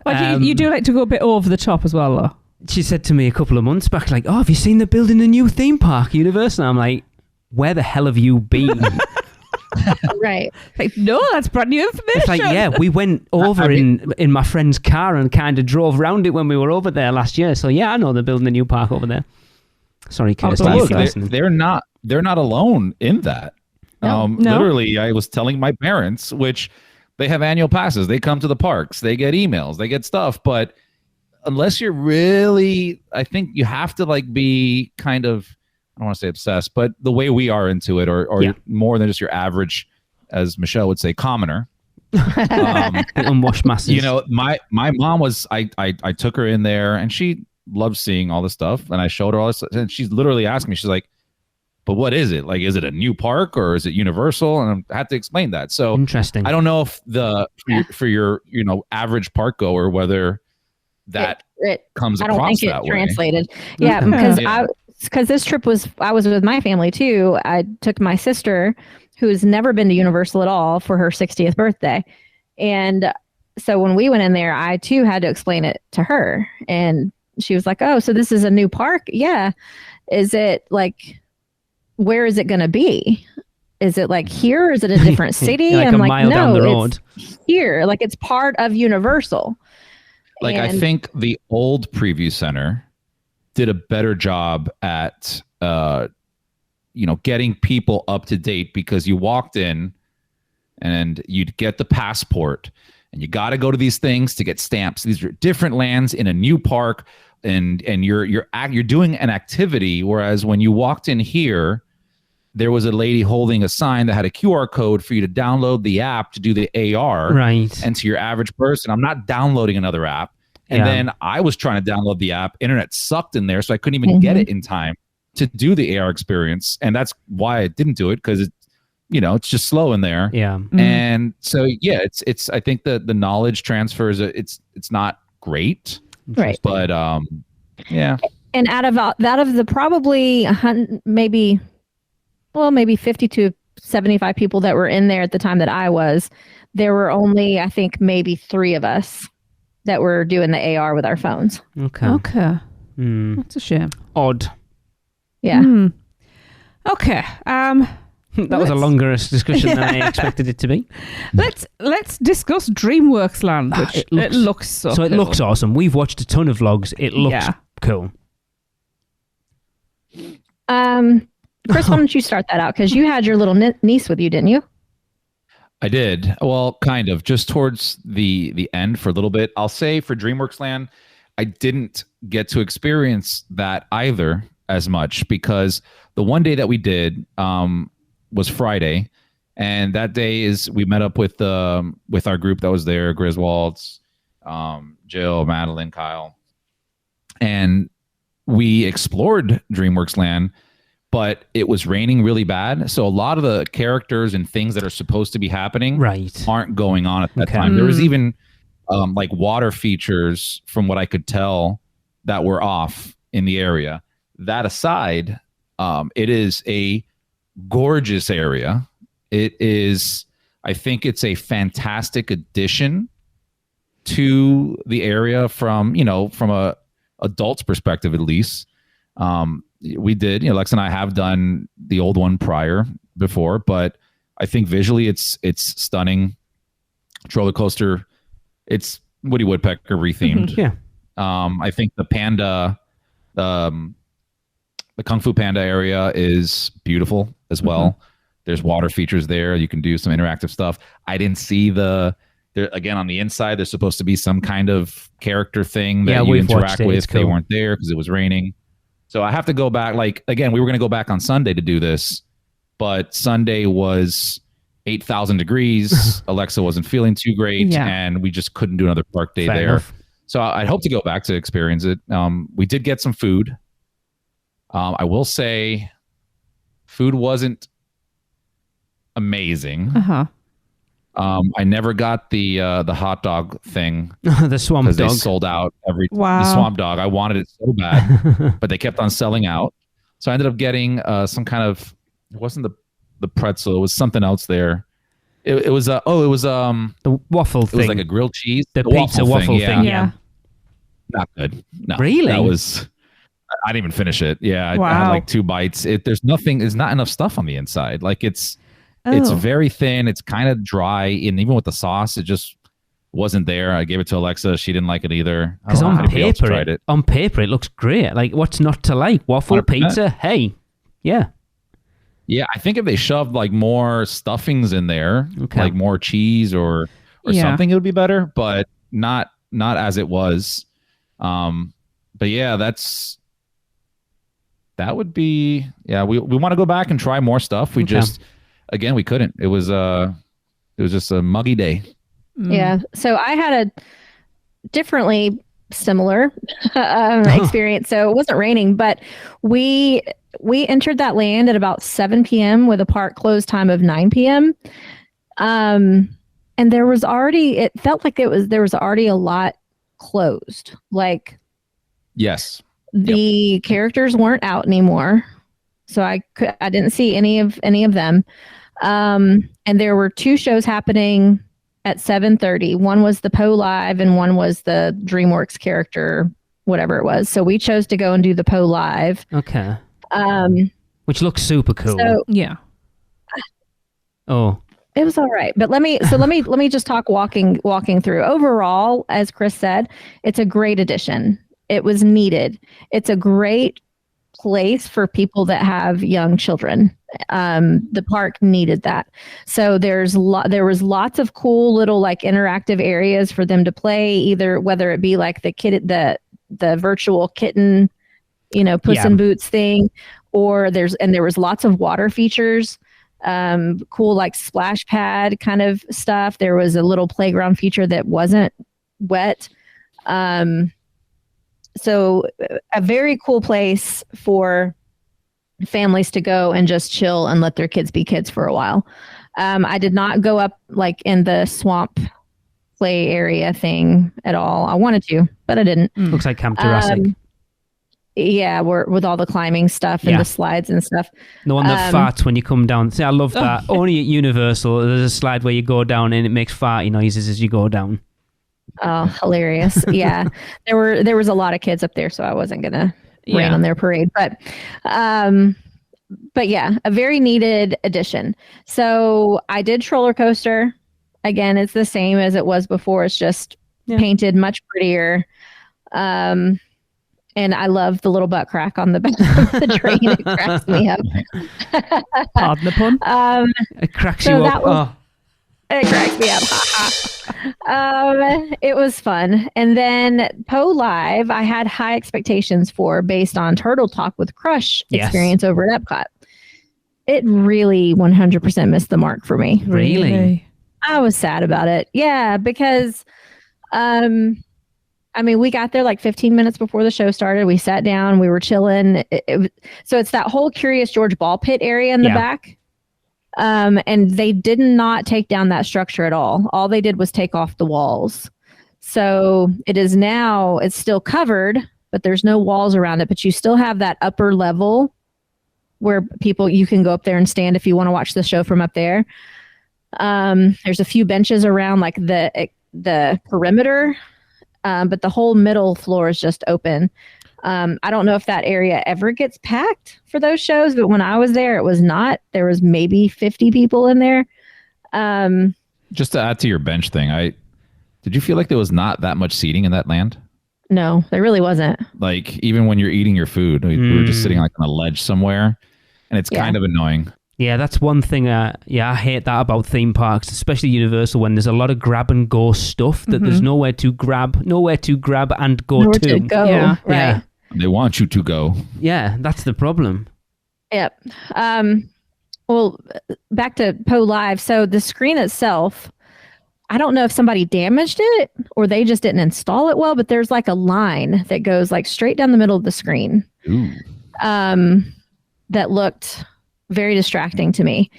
You do like to go a bit over the top as well, though. She said to me a couple of months back, like, "Oh, have you seen they're building a new theme park, Universal?" And I'm like, "Where the hell have you been?" Right. Like, no, that's brand new information. It's like, yeah, we went over in my friend's car and kind of drove around it when we were over there last year. So yeah, I know they're building a new park over there. Sorry, Kirsty. Look, they're not alone in that. No. Literally, I was telling my parents, which they have annual passes. They come to the parks. They get emails. They get stuff. But unless you're really, I think you have to like be kind of, I don't want to say obsessed, but the way we are into it, or more than just your average, as Michelle would say, commoner. The unwashed masses. My mom was, I took her in there and she loves seeing all this stuff, and I showed her all this, and she's literally asking me, she's like, "But what is it? Like, is it a new park or is it Universal?" And I had to explain that. So interesting. I don't know if for your average park goer, whether that comes across that way. I don't think it translated. Yeah, because this trip I was with my family too. I took my sister, who's never been to Universal at all, for her 60th birthday. And so when we went in there, I too had to explain it to her. And she was like, "Oh, so this is a new park?" "Yeah." "Is it like, where is it going to be? Is it like here? Or is it a different city?" Like I'm a like, mile "No, down the road. It's here. Like, it's part of Universal." Like, I think the old preview center did a better job at getting people up to date, because you walked in and you'd get the passport and you got to go to these things to get stamps. These are different lands in a new park, and you're doing an activity, whereas when you walked in here, there was a lady holding a sign that had a QR code for you to download the app to do the AR. Right. And to your average person, I'm not downloading another app. And then I was trying to download the app. Internet sucked in there, so I couldn't even get it in time to do the AR experience. And that's why I didn't do it, because it's just slow in there. Yeah. And so it's I think the knowledge transfer is it's not great. Right. But yeah. And out of the probably maybe 50 to 75 people that were in there at the time that I was, there were only, I think, maybe 3 of us that were doing the AR with our phones. Okay. That's a shame. Odd. Yeah. Okay. That was a longer discussion than I expected it to be. Let's discuss DreamWorks Land, which it looks so it cool. looks awesome. We've watched a ton of vlogs. It looks cool. Chris, why don't you start that out? Because you had your little niece with you, didn't you? I did. Well, kind of. Just towards the end for a little bit. I'll say for DreamWorks Land, I didn't get to experience that either as much, because the one day that we did was Friday, and that day we met up with our group that was there, Griswolds, Jill, Madeline, Kyle, and we explored DreamWorks Land. But it was raining really bad, so a lot of the characters and things that are supposed to be happening aren't going on at that time. There was even like water features, from what I could tell, that were off in the area. That aside, it is a gorgeous area. It is, I think it's a fantastic addition to the area from a adult's perspective, at least. We did, Lex and I have done the old one before, but I think visually it's stunning. Roller coaster, it's Woody Woodpecker rethemed. Yeah. I think the panda, the Kung Fu Panda area is beautiful as well. There's water features there. You can do some interactive stuff. I didn't see the There, again, on the inside, there's supposed to be some kind of character thing that Yeah, you we've watched interact it. with. It's They cool. weren't there because it was raining. So I have to go back. Like, again, we were going to go back on Sunday to do this, but Sunday was 8,000 degrees. Alexa wasn't feeling too great, Yeah. and we just couldn't do another park day Fair there. enough. So I'd hope to go back to experience it. We did get some food. I will say food wasn't amazing. Uh-huh. I never got the hot dog thing The swamp because they dog. sold out the Wow. swamp dog. I wanted it so bad, but they kept on selling out. So I ended up getting some kind of, it wasn't the pretzel, it was something else there. It was the waffle it thing. was like a grilled cheese. The pizza waffle thing. Yeah. Not good. No. Really? That was, I didn't even finish it. Yeah. I had Wow. like 2 bites. There's not enough stuff on the inside. Like it's Oh. very thin. It's kind of dry. And even with the sauce, it just wasn't there. I gave it to Alexa. She didn't like it either. I Because don't know if on anybody else paper, tried it. on paper, it looks great. Like, what's not to like? Waffle 100%. pizza? Hey, yeah. Yeah, I think if they shoved like more stuffings in there, Okay. like more cheese or Yeah. something, it would be better. But not as it was. But yeah, that would be. Yeah, we want to go back and try more stuff. We Okay. just again we couldn't. It was just a muggy day. Mm. Yeah. So I had a differently similar experience. So it wasn't raining, but we entered that land at about 7 p.m. with a park close time of 9 p.m. And there was already, it felt like there was already a lot closed. Like Yes. the characters weren't out anymore. So I didn't see any of them. And there were 2 shows happening at 7:30. One was the Poe Live and one was the DreamWorks character, whatever it was. So we chose to go and do the Poe Live. Okay. Um, Which looks super cool. so Yeah. oh, it was all right. But let me just talk walking through. Overall, as Chris said, it's a great addition. It was needed. It's a great place for people that have young children. The park needed that. So there was lots of cool little like interactive areas for them to play, either whether it be like the virtual kitten, Puss Yeah. in Boots thing, or there was lots of water features, cool like splash pad kind of stuff. There was a little playground feature that wasn't wet. So a very cool place for families to go and just chill and let their kids be kids for a while. I did not go up like in the swamp play area thing at all. I wanted to, but I didn't. looks like Camp Jurassic. Yeah, with all the climbing stuff and Yeah. the slides and stuff. The one that farts when you come down. See, I love that. Only at Universal, there's a slide where you go down and it makes farty noises as you go down. Oh, hilarious. Yeah. There was a lot of kids up there, so I wasn't going to rain on their parade, but yeah, a very needed addition. So I did Troller Coaster. Again, it's the same as it was before. It's just painted much prettier. And I love the little butt crack on the back of the train. It cracks me up. Pardon the pun. It cracks So you that up. was- Oh. It cracks me up. It was fun. And then Poe Live, I had high expectations for based on Turtle Talk with Crush Yes. experience over at Epcot. It really 100% missed the mark for me. Really? I was sad about it. Yeah, because we got there like 15 minutes before the show started. We sat down, we were chilling. So it's that whole Curious George ball pit area in the back. And they did not take down that structure at all. All they did was take off the walls. So it's still covered, but there's no walls around it. But you still have that upper level where you can go up there and stand if you want to watch the show from up there. There's a few benches around like the perimeter, but the whole middle floor is just open. I don't know if that area ever gets packed for those shows, but when I was there, it was not. There was maybe 50 people in there. Just to add to your bench thing, did you feel like there was not that much seating in that land? No, there really wasn't. Like even when you're eating your food, we were just sitting like on a ledge somewhere, and it's kind of annoying. Yeah, that's one thing. I hate that about theme parks, especially Universal, when there's a lot of grab and go stuff that there's nowhere to grab and go Nowhere to. to go. Yeah. Right. Yeah. They want you to go. Yeah, that's the problem. Yep. Well, back to Poe Live. So the screen itself, I don't know if somebody damaged it or they just didn't install it well, but there's like a line that goes like straight down the middle of the screen. Ooh. That looked very distracting to me.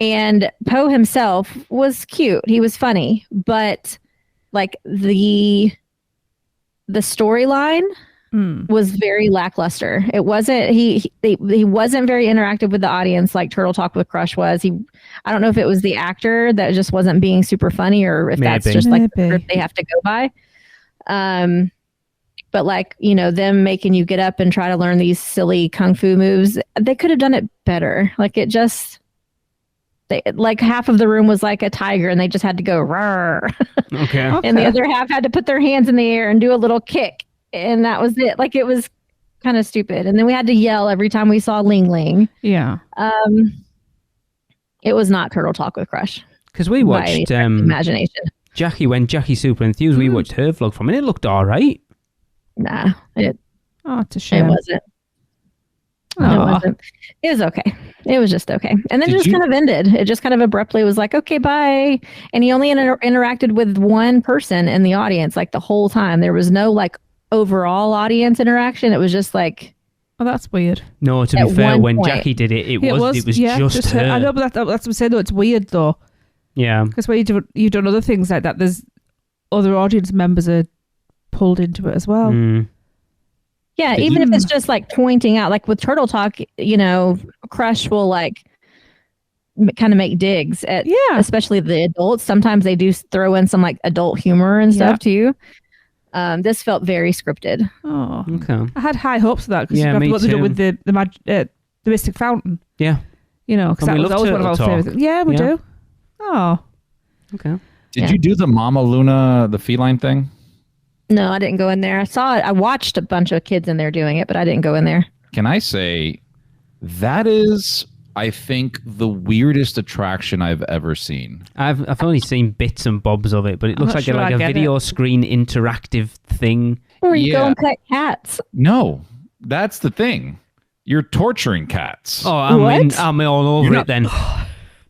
And Poe himself was cute. He was funny, but like the storyline was very lackluster. It wasn't he wasn't very interactive with the audience like Turtle Talk with Crush was. I don't know if it was the actor that just wasn't being super funny or if that's just like the script they have to go by. But like, them making you get up and try to learn these silly kung fu moves, they could have done it better. Like like half of the room was like a tiger and they just had to go roar. Okay. And the other half had to put their hands in the air and do a little kick. And that was it. Like it was kind of stupid. And then we had to yell every time we saw Ling Ling. Yeah. It was not Turtle Talk with Crush. Because we watched imagination. Jackie Super Enthused, we watched her vlog from it. It looked all right. Nah, it's a shame. It wasn't. It wasn't. It was okay. It was just okay. And then it just kind of ended. It just kind of abruptly was like, okay, bye. And he only interacted with one person in the audience like the whole time. There was no like overall audience interaction. It was just like... Oh, that's weird. No, to be fair, when Jackie did it, it was just her. I know, but that's what I'm saying, though. It's weird, though. Yeah. Because when you've done other things like that, there's other audience members are pulled into it as well. Yeah, even if it's just like pointing out, like with Turtle Talk, Crush will like kind of make digs at, especially the adults. Sometimes they do throw in some like adult humor and stuff too. This felt very scripted. Oh, okay. I had high hopes for that because you what they do with the Mystic Fountain. Yeah, because that was always one of our favorites. Yeah, we do. Oh, okay. Did you do the Mama Luna, the feline thing? No, I didn't go in there. I saw it. I watched a bunch of kids in there doing it, but I didn't go in there. Can I say that is, I think, the weirdest attraction I've ever seen. I've only seen bits and bobs of it, but it looks like a video screen interactive thing. Or you go and pet cats. No, that's the thing. You're torturing cats. Oh, I'm all over it then.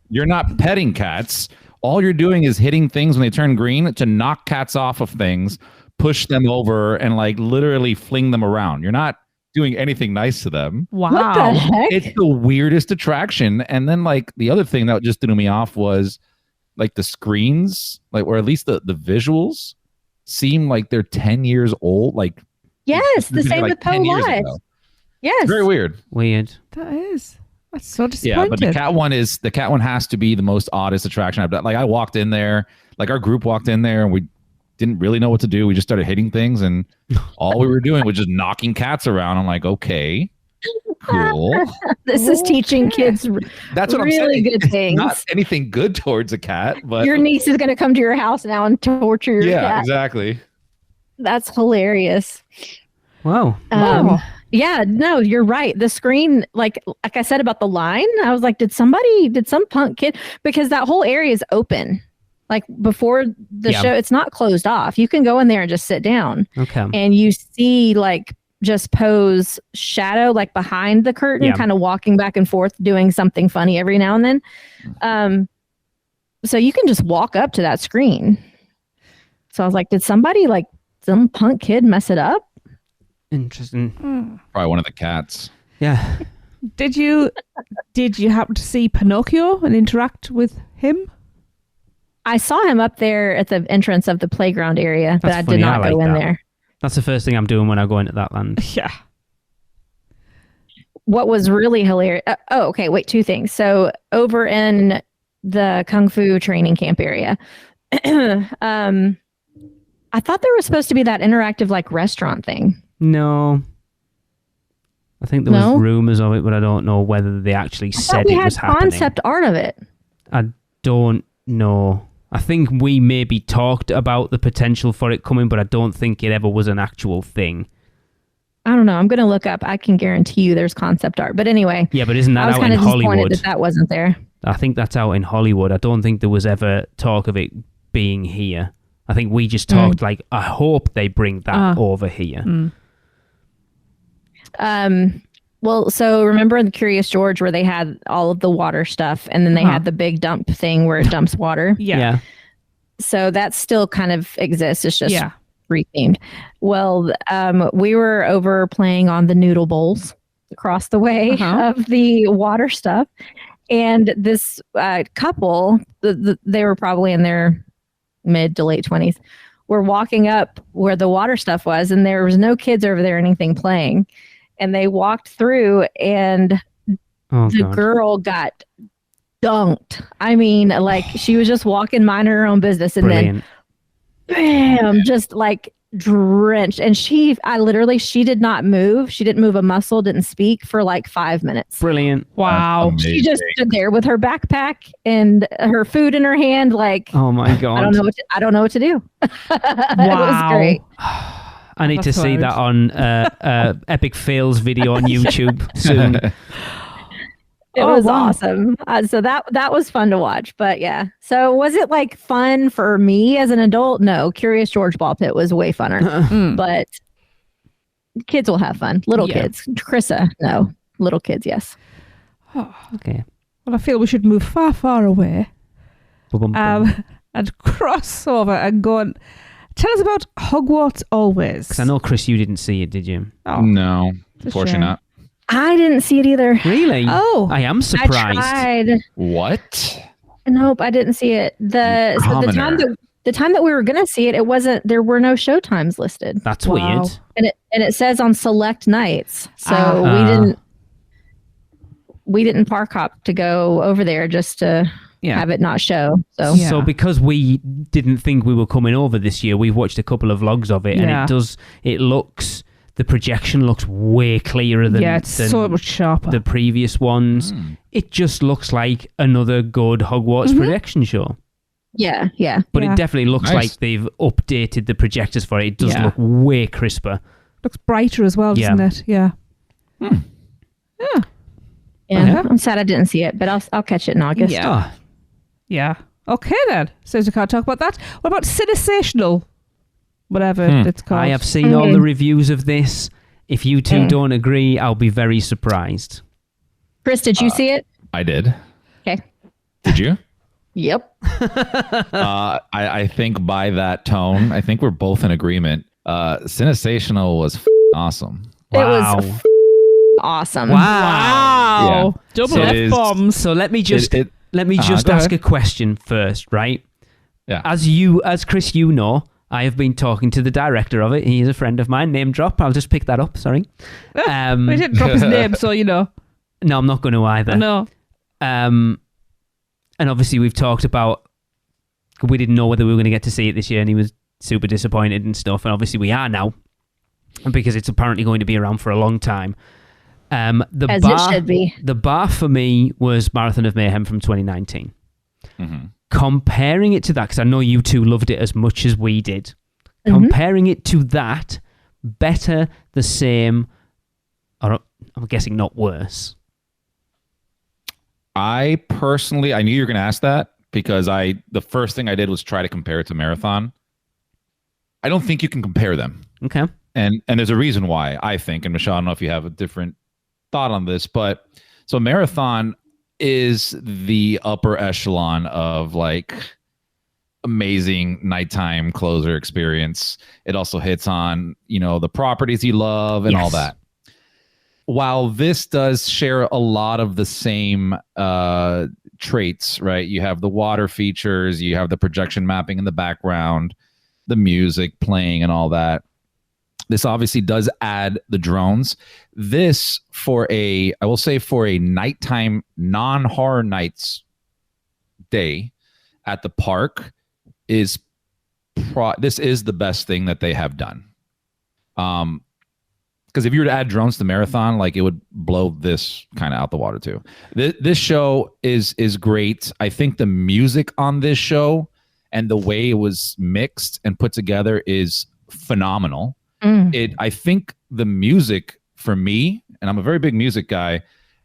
You're not petting cats. All you're doing is hitting things when they turn green to knock cats off of things, push them over, and like literally fling them around. You're not doing anything nice to them. Wow. What the heck? It's the weirdest attraction. And then like the other thing that just threw me off was like the screens, like, or at least the visuals seem like they're 10 years old. Like, yes, the same like with Poe Live. Yes. It's very weird. That is. That's so disappointing. Yeah, but the cat one has to be the most oddest attraction I've done. Like I walked in there, like our group walked in there and we didn't really know what to do. We just started hitting things and all we were doing was just knocking cats around. I'm like, okay, cool. This is teaching kids That's what really I'm saying. good it's things. not anything good towards a cat, but your niece is going to come to your house now and torture your cat. Yeah, exactly. That's hilarious. Wow. Yeah, no, you're right. The screen, like I said about the line, I was like, did some punk kid, because that whole area is open. Like before the show, it's not closed off. You can go in there and just sit down. Okay. And you see like just Poe's shadow like behind the curtain, kind of walking back and forth, doing something funny every now and then. So you can just walk up to that screen. So I was like, did somebody like some punk kid mess it up? Interesting. Probably one of the cats. Yeah. Did you happen to see Pinocchio and interact with him? I saw him up there at the entrance of the playground area, but I did not go in there. That's the first thing I'm doing when I go into that land. Yeah. What was really hilarious... okay, wait, two things. So over in the Kung Fu training camp area, I thought there was supposed to be that interactive like restaurant thing. No. I think there was rumors of it, but I don't know whether they actually said it was happening. Concept art of it. I don't know. I think we maybe talked about the potential for it coming, but I don't think it ever was an actual thing. I don't know. I'm going to look up. I can guarantee you there's concept art. But anyway. Yeah, but isn't that I was out kind in of disappointed Hollywood? that wasn't there. I think that's out in Hollywood. I don't think there was ever talk of it being here. I think we just talked like, I hope they bring that over here. Well, so remember in the Curious George where they had all of the water stuff and then they had the big dump thing where it dumps water? Yeah. So that still kind of exists. It's just rethemed. Well, we were over playing on the noodle bowls across the way of the water stuff. And this couple, they were probably in their mid to late 20s, were walking up where the water stuff was. And there was no kids over there or anything playing. And they walked through and the girl got dunked. I mean, like she was just walking, minding her own business. And then bam, just like drenched. And she did not move. She didn't move a muscle, didn't speak for like 5 minutes. Brilliant. Wow. She just stood there with her backpack and her food in her hand. Like, oh my God. I don't know what to do. It was great. I need to see that on Epic Fails video on YouTube soon. It was awesome. So that was fun to watch. But yeah. So was it like fun for me as an adult? No. Curious George Ball Pit was way funner. But kids will have fun. Little kids. Krissa, no. Little kids, yes. Oh, okay. Well, I feel we should move far, far away and cross over and go and tell us about Hogwarts Always. Because I know, Chris, you didn't see it, did you? Oh, no. Unfortunately not. I didn't see it either. Really? Oh. I am surprised. I tried. What? Nope, I didn't see it. The time that we were going to see it, there were no show times listed. That's weird. And it says on select nights. So we didn't park hop to go over there just to have it not show. So because we didn't think we were coming over this year, we've watched a couple of vlogs of it, and the projection looks way clearer than it's so much sharper. The previous ones. It just looks like another good Hogwarts projection show. Yeah. But it definitely looks like they've updated the projectors for it. It does look way crisper. Looks brighter as well, doesn't it? Yeah. Yeah. I'm sad I didn't see it, but I'll catch it in August. Yeah. Okay then. So we can't talk about that. What about Cinesational? Whatever it's called. I have seen all the reviews of this. If you two don't agree, I'll be very surprised. Chris, did you see it? I did. Okay. Did you? Yep. I think by that tone, I think we're both in agreement. Cinesational was awesome. Wow. It was awesome. Wow. Yeah. Double F-bombs. So let me just ask a question first, right? Yeah. As Chris, you know, I have been talking to the director of it. He is a friend of mine. Name drop. I'll just pick that up. Sorry. We didn't drop his name, so you know. No, I'm not going to either. No. And obviously we've talked about, we didn't know whether we were going to get to see it this year, and he was super disappointed and stuff. And obviously we are now, because it's apparently going to be around for a long time. It should be. The bar for me was Marathon of Mayhem from 2019. Comparing it to that, because I know you two loved it as much as we did. Comparing it to that, better, the same, or I'm guessing not worse. I personally, I knew you were going to ask that, because the first thing I did was try to compare it to Marathon. I don't think you can compare them. Okay. And there's a reason why, I think, and Michelle, I don't know if you have a different thought on this, but so Marathon is the upper echelon of like amazing nighttime closer experience. It also hits on, the properties you love and all that. While this does share a lot of the same traits, right? You have the water features, you have the projection mapping in the background, the music playing and all that. This obviously does add the drones. This for a nighttime non-horror nights day at the park this is the best thing that they have done. Because if you were to add drones to Marathon, like it would blow this kind of out the water too. This show is great. I think the music on this show and the way it was mixed and put together is phenomenal. I think the music for me, and I'm a very big music guy,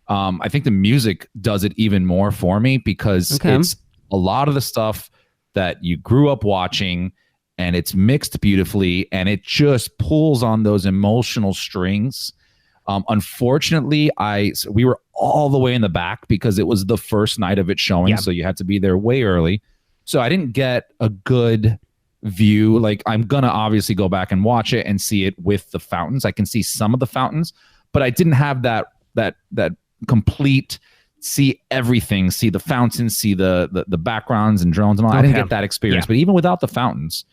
I think the music does it even more for me because it's a lot of the stuff that you grew up watching, and it's mixed beautifully, and it just pulls on those emotional strings. Unfortunately, we were all the way in the back because it was the first night of it showing, so you had to be there way early. So I didn't get a good view. Like, I'm gonna obviously go back and watch it and see it with the fountains. I can see some of the fountains, but I didn't have that complete see everything, see the fountains, see the backgrounds and drones and all. I didn't get that experience. But even without the fountains,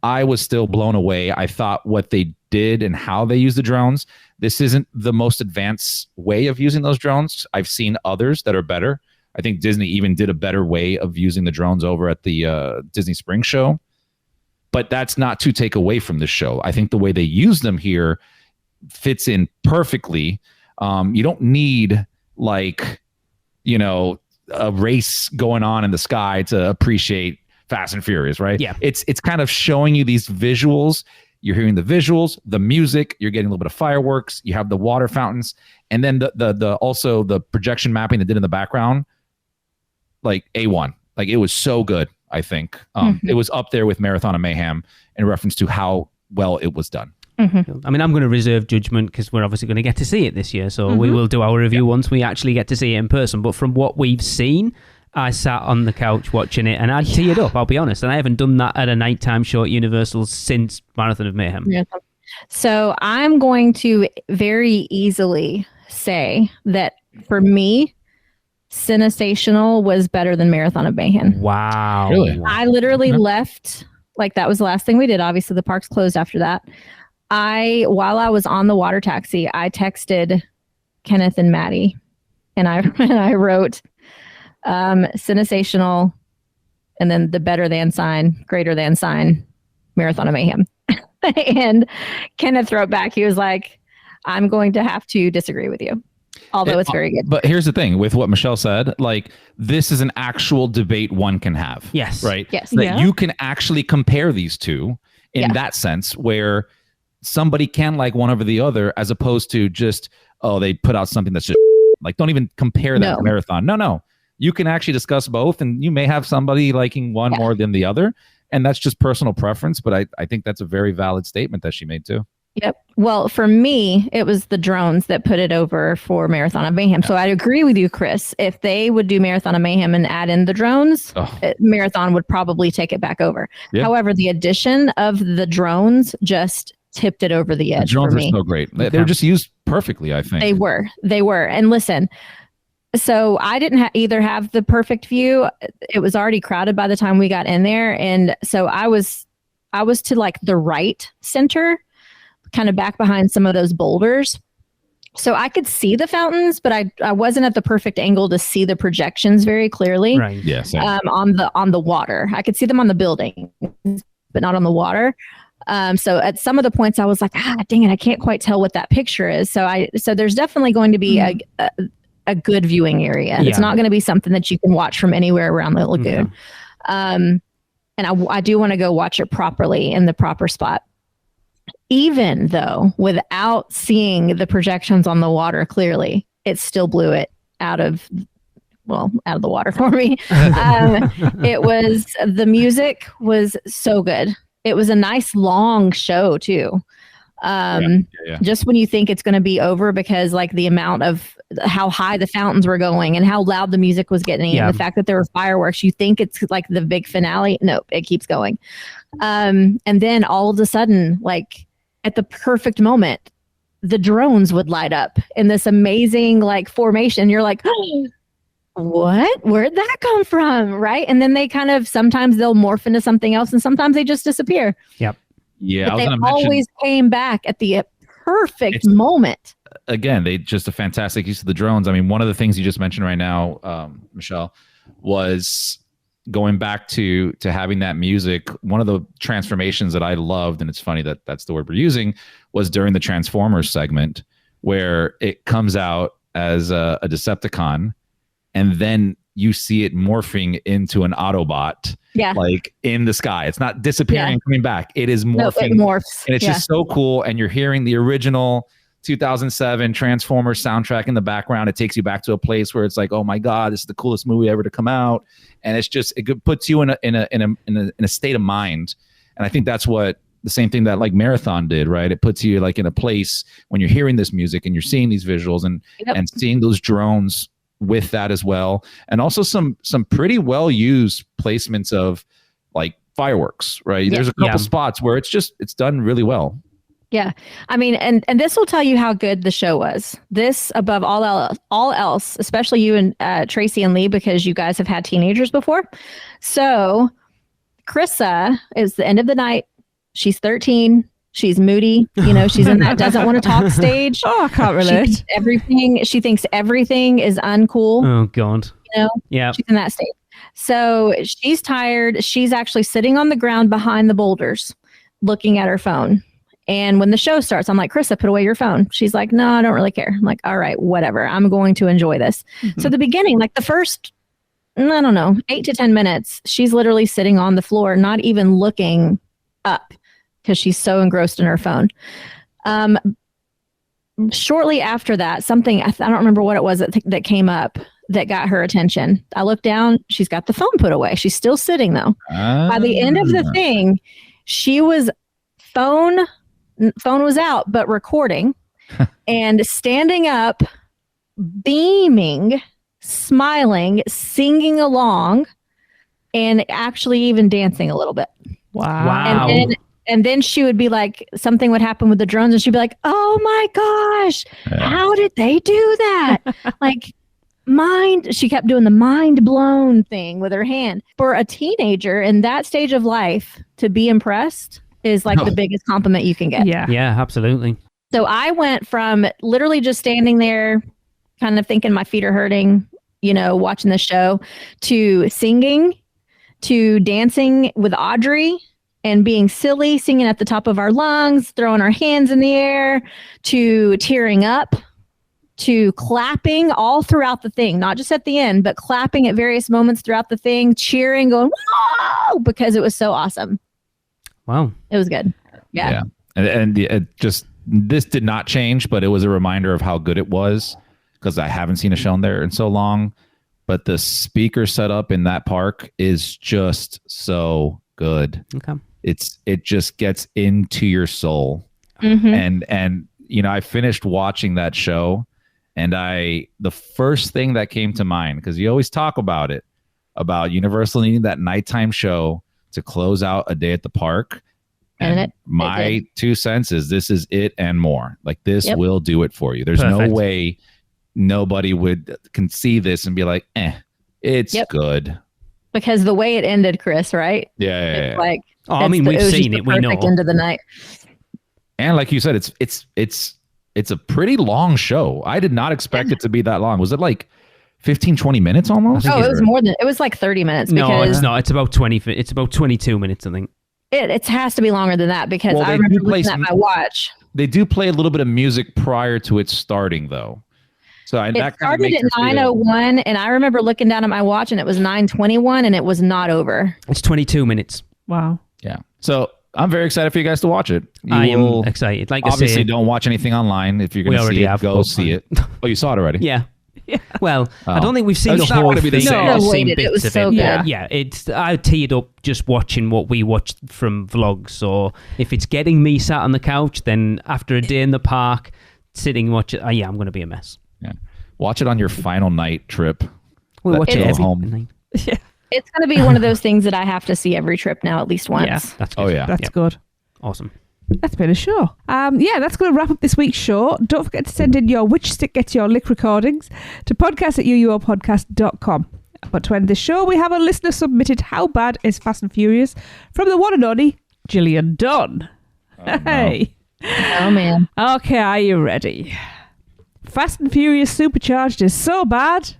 I was still blown away. I thought what they did and how they use the drones, this isn't the most advanced way of using those drones. I've seen others that are better. I think Disney even did a better way of using the drones over at the Disney Spring Show. But that's not to take away from the show. I think the way they use them here fits in perfectly. You don't need a race going on in the sky to appreciate Fast and Furious, right? Yeah. It's kind of showing you these visuals. You're hearing the visuals, the music, you're getting a little bit of fireworks, you have the water fountains, and then the also the projection mapping they did in the background, like A1. Like, it was so good, I think. It was up there with Marathon of Mayhem in reference to how well it was done. I mean, I'm going to reserve judgment because we're obviously going to get to see it this year. So we will do our review once we actually get to see it in person. But from what we've seen, I sat on the couch watching it and I teared up, I'll be honest. And I haven't done that at a nighttime show at Universal since Marathon of Mayhem. So I'm going to very easily say that for me, Cinesational was better than Marathon of Mayhem. Wow. Really? I literally left, like, that was the last thing we did. Obviously, the parks closed after that. While I was on the water taxi, I texted Kenneth and Maddie, and I wrote Cinesational, and then the better than sign, greater than sign, Marathon of Mayhem. And Kenneth wrote back, he was like, I'm going to have to disagree with you, although it's very good. But here's the thing with what Michelle said, like, this is an actual debate one can have. Yes. Right? Yes. That you can actually compare these two in that sense, where somebody can like one over the other, as opposed to just, they put out something that's just like, don't even compare that to Marathon. No. You can actually discuss both, and you may have somebody liking one more than the other. And that's just personal preference. But I think that's a very valid statement that she made too. Yep. Well, for me, it was the drones that put it over for Marathon of Mayhem. So I'd agree with you, Chris. If they would do Marathon of Mayhem and add in the drones, Marathon would probably take it back over. Yeah. However, the addition of the drones just tipped it over the edge. The drones for me. are so great. They were just used perfectly, I think. They were. And listen, so I didn't either have the perfect view. It was already crowded by the time we got in there. And so I was to like the right center, kind of back behind some of those boulders. So I could see the fountains, but I wasn't at the perfect angle to see the projections very clearly. Right. Yes. On the water. I could see them on the building, but not on the water. So at some of the points I was like, dang it, I can't quite tell what that picture is. So there's definitely going to be a good viewing area. Yeah. It's not going to be something that you can watch from anywhere around the lagoon. And I do want to go watch it properly in the proper spot. Even though without seeing the projections on the water clearly, it still blew it out of the water for me. The music was so good. It was a nice long show too. Just when you think it's going to be over, because like the amount of how high the fountains were going and how loud the music was getting and the fact that there were fireworks, you think it's like the big finale. Nope, it keeps going. And then all of a sudden, like at the perfect moment, the drones would light up in this amazing like formation. You're like, what? Where'd that come from? Right. And then they kind of, sometimes they'll morph into something else and sometimes they just disappear. Yep. Yeah. But they always came back at the perfect moment. Again, they just a fantastic use of the drones. I mean, one of the things you just mentioned right now, Michelle, was going back to having that music. One of the transformations that I loved, and it's funny that that's the word we're using, was during the Transformers segment where it comes out as a Decepticon. And then you see it morphing into an Autobot. Yeah. Like in the sky. It's not disappearing and coming back. It is morphing. No, it morphs. And it's just so cool. And you're hearing the original 2007 Transformers soundtrack in the background. It takes you back to a place where it's like, oh my God, this is the coolest movie ever to come out. And it's just, it puts you in a state of mind. And I think that's what the same thing that like Marathon did, right? It puts you like in a place when you're hearing this music and you're seeing these visuals and seeing those drones with that as well. And also some pretty well used placements of like fireworks, right? There's a couple spots where it's done really well. Yeah. I mean, and this will tell you how good the show was. This above all else, especially you and Tracy and Lee, because you guys have had teenagers before. So Krissa is the end of the night. She's 13. She's moody. She's in that doesn't want to talk stage. Oh, I can't relate. She thinks everything is uncool. Oh, God. Yeah. She's in that state. So she's tired. She's actually sitting on the ground behind the boulders looking at her phone. And when the show starts, I'm like, Krissa, put away your phone. She's like, no, I don't really care. I'm like, all right, whatever. I'm going to enjoy this. Mm-hmm. So the beginning, like the first, I don't know, 8 to 10 minutes, she's literally sitting on the floor, not even looking up because she's so engrossed in her phone. Shortly after that, something, I don't remember what it was that came up that got her attention. I looked down, she's got the phone put away. She's still sitting though. By the end of the thing, she was phone was out, but recording and standing up, beaming, smiling, singing along, and actually even dancing a little bit. Wow. And then she would be like, something would happen with the drones and she'd be like, oh my gosh, how did they do that? Like she kept doing the mind blown thing with her hand. For a teenager in that stage of life to be impressed is like the biggest compliment you can get. Yeah, absolutely. So I went from literally just standing there, kind of thinking my feet are hurting, watching the show, to singing, to dancing with Audrey and being silly, singing at the top of our lungs, throwing our hands in the air, to tearing up, to clapping all throughout the thing, not just at the end, but clapping at various moments throughout the thing, cheering, going, whoa, because it was so awesome. Wow. It was good. Yeah. And it just, this did not change, but it was a reminder of how good it was because I haven't seen a show in there in so long. But the speaker setup in that park is just so good. Okay. It just gets into your soul. Mm-hmm. And I finished watching that show and the first thing that came to mind, because you always talk about it, about Universal needing that nighttime show to close out a day at the park. And my 2 cents is this is it and more. Like this will do it for you. There's no way nobody can see this and be like, it's good. Because the way it ended, Chris, right? Yeah. Like, we've seen it. We know. End of the night. And like you said, it's a pretty long show. I did not expect it to be that long. Was it like 15, 20 minutes almost? Oh, it was more than, it was like 30 minutes. No, it's not. It's about 22 minutes, I think. It has to be longer than that because I remember looking at my watch. They do play a little bit of music prior to it starting though. So it started at 9:01 and I remember looking down at my watch and it was 9:21 and it was not over. It's 22 minutes. Wow. Yeah. So I'm very excited for you guys to watch it. I am excited. Like obviously, I say, don't watch anything online. If you're going to see it, go see it. Oh, you saw it already? Yeah. Well, I don't think we've seen the whole thing. It was so good. Yeah, I teared up just watching what we watched from vlogs. So if it's getting me sat on the couch, then after a day in the park, sitting watching, I'm going to be a mess. Yeah, watch it on your final night trip. We'll watch it every home. Yeah. It's going to be one of those things that I have to see every trip now, at least once. Yeah, that's good. Oh yeah, that's good. Awesome. That's been a show. That's going to wrap up this week's show. Don't forget to send in your Which Stick Gets Your Lick recordings to podcast@uuopodcast.com. But to end this show, we have a listener submitted How Bad is Fast and Furious from the one and only Gillian Dunn. Oh, hey. No. Oh, man. Okay, are you ready? Fast and Furious Supercharged is so bad.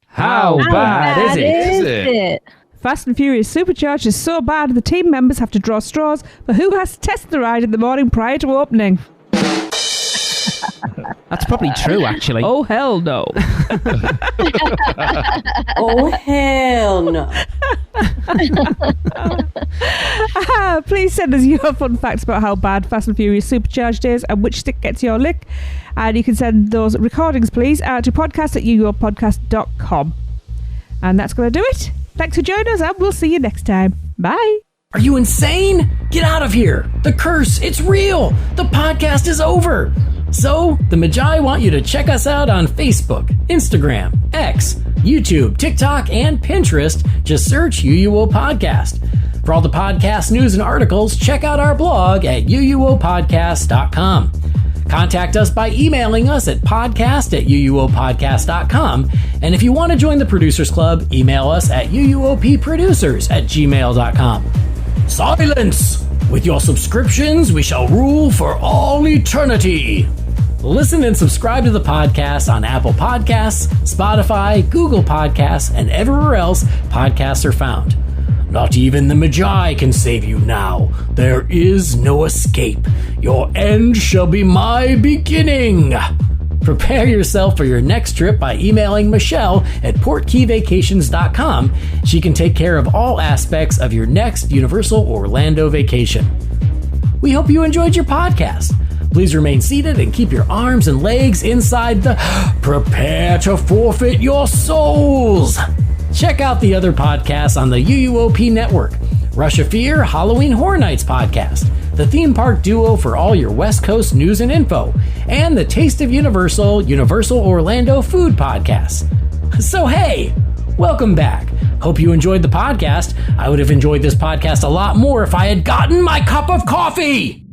How bad is it? Fast and Furious Supercharged is so bad the team members have to draw straws for who has to test the ride in the morning prior to opening. I That's probably true, actually. Oh, hell no. Oh, hell no. Please send us your fun facts about how bad Fast and Furious Supercharged is and which stick gets your lick. And you can send those recordings, please, to podcast@uuopodcast.com. And that's going to do it. Thanks for joining us, and we'll see you next time. Bye. Are you insane? Get out of here. The curse, it's real. The podcast is over. So, the Magi want you to check us out on Facebook, Instagram, X, YouTube, TikTok, and Pinterest. Just search UUO Podcast. For all the podcast news and articles, check out our blog at uuopodcast.com. Contact us by emailing us at podcast@uuopodcast.com. And if you want to join the Producers Club, email us at uuopproducers@gmail.com. Silence! With your subscriptions, we shall rule for all eternity. Listen and subscribe to the podcast on Apple Podcasts, Spotify, Google Podcasts, and everywhere else podcasts are found. Not even the Magi can save you now. There is no escape. Your end shall be my beginning. Prepare yourself for your next trip by emailing Michelle at portkeyvacations.com. She can take care of all aspects of your next Universal Orlando vacation. We hope you enjoyed your podcast. Please remain seated and keep your arms and legs inside the prepare to forfeit your souls. Check out the other podcasts on the UUOP network. Rush of Fear Halloween Horror Nights podcast, the theme park duo for all your West Coast news and info, and the Taste of Universal Orlando food podcast. So hey, welcome back. Hope you enjoyed the podcast. I would have enjoyed this podcast a lot more if I had gotten my cup of coffee.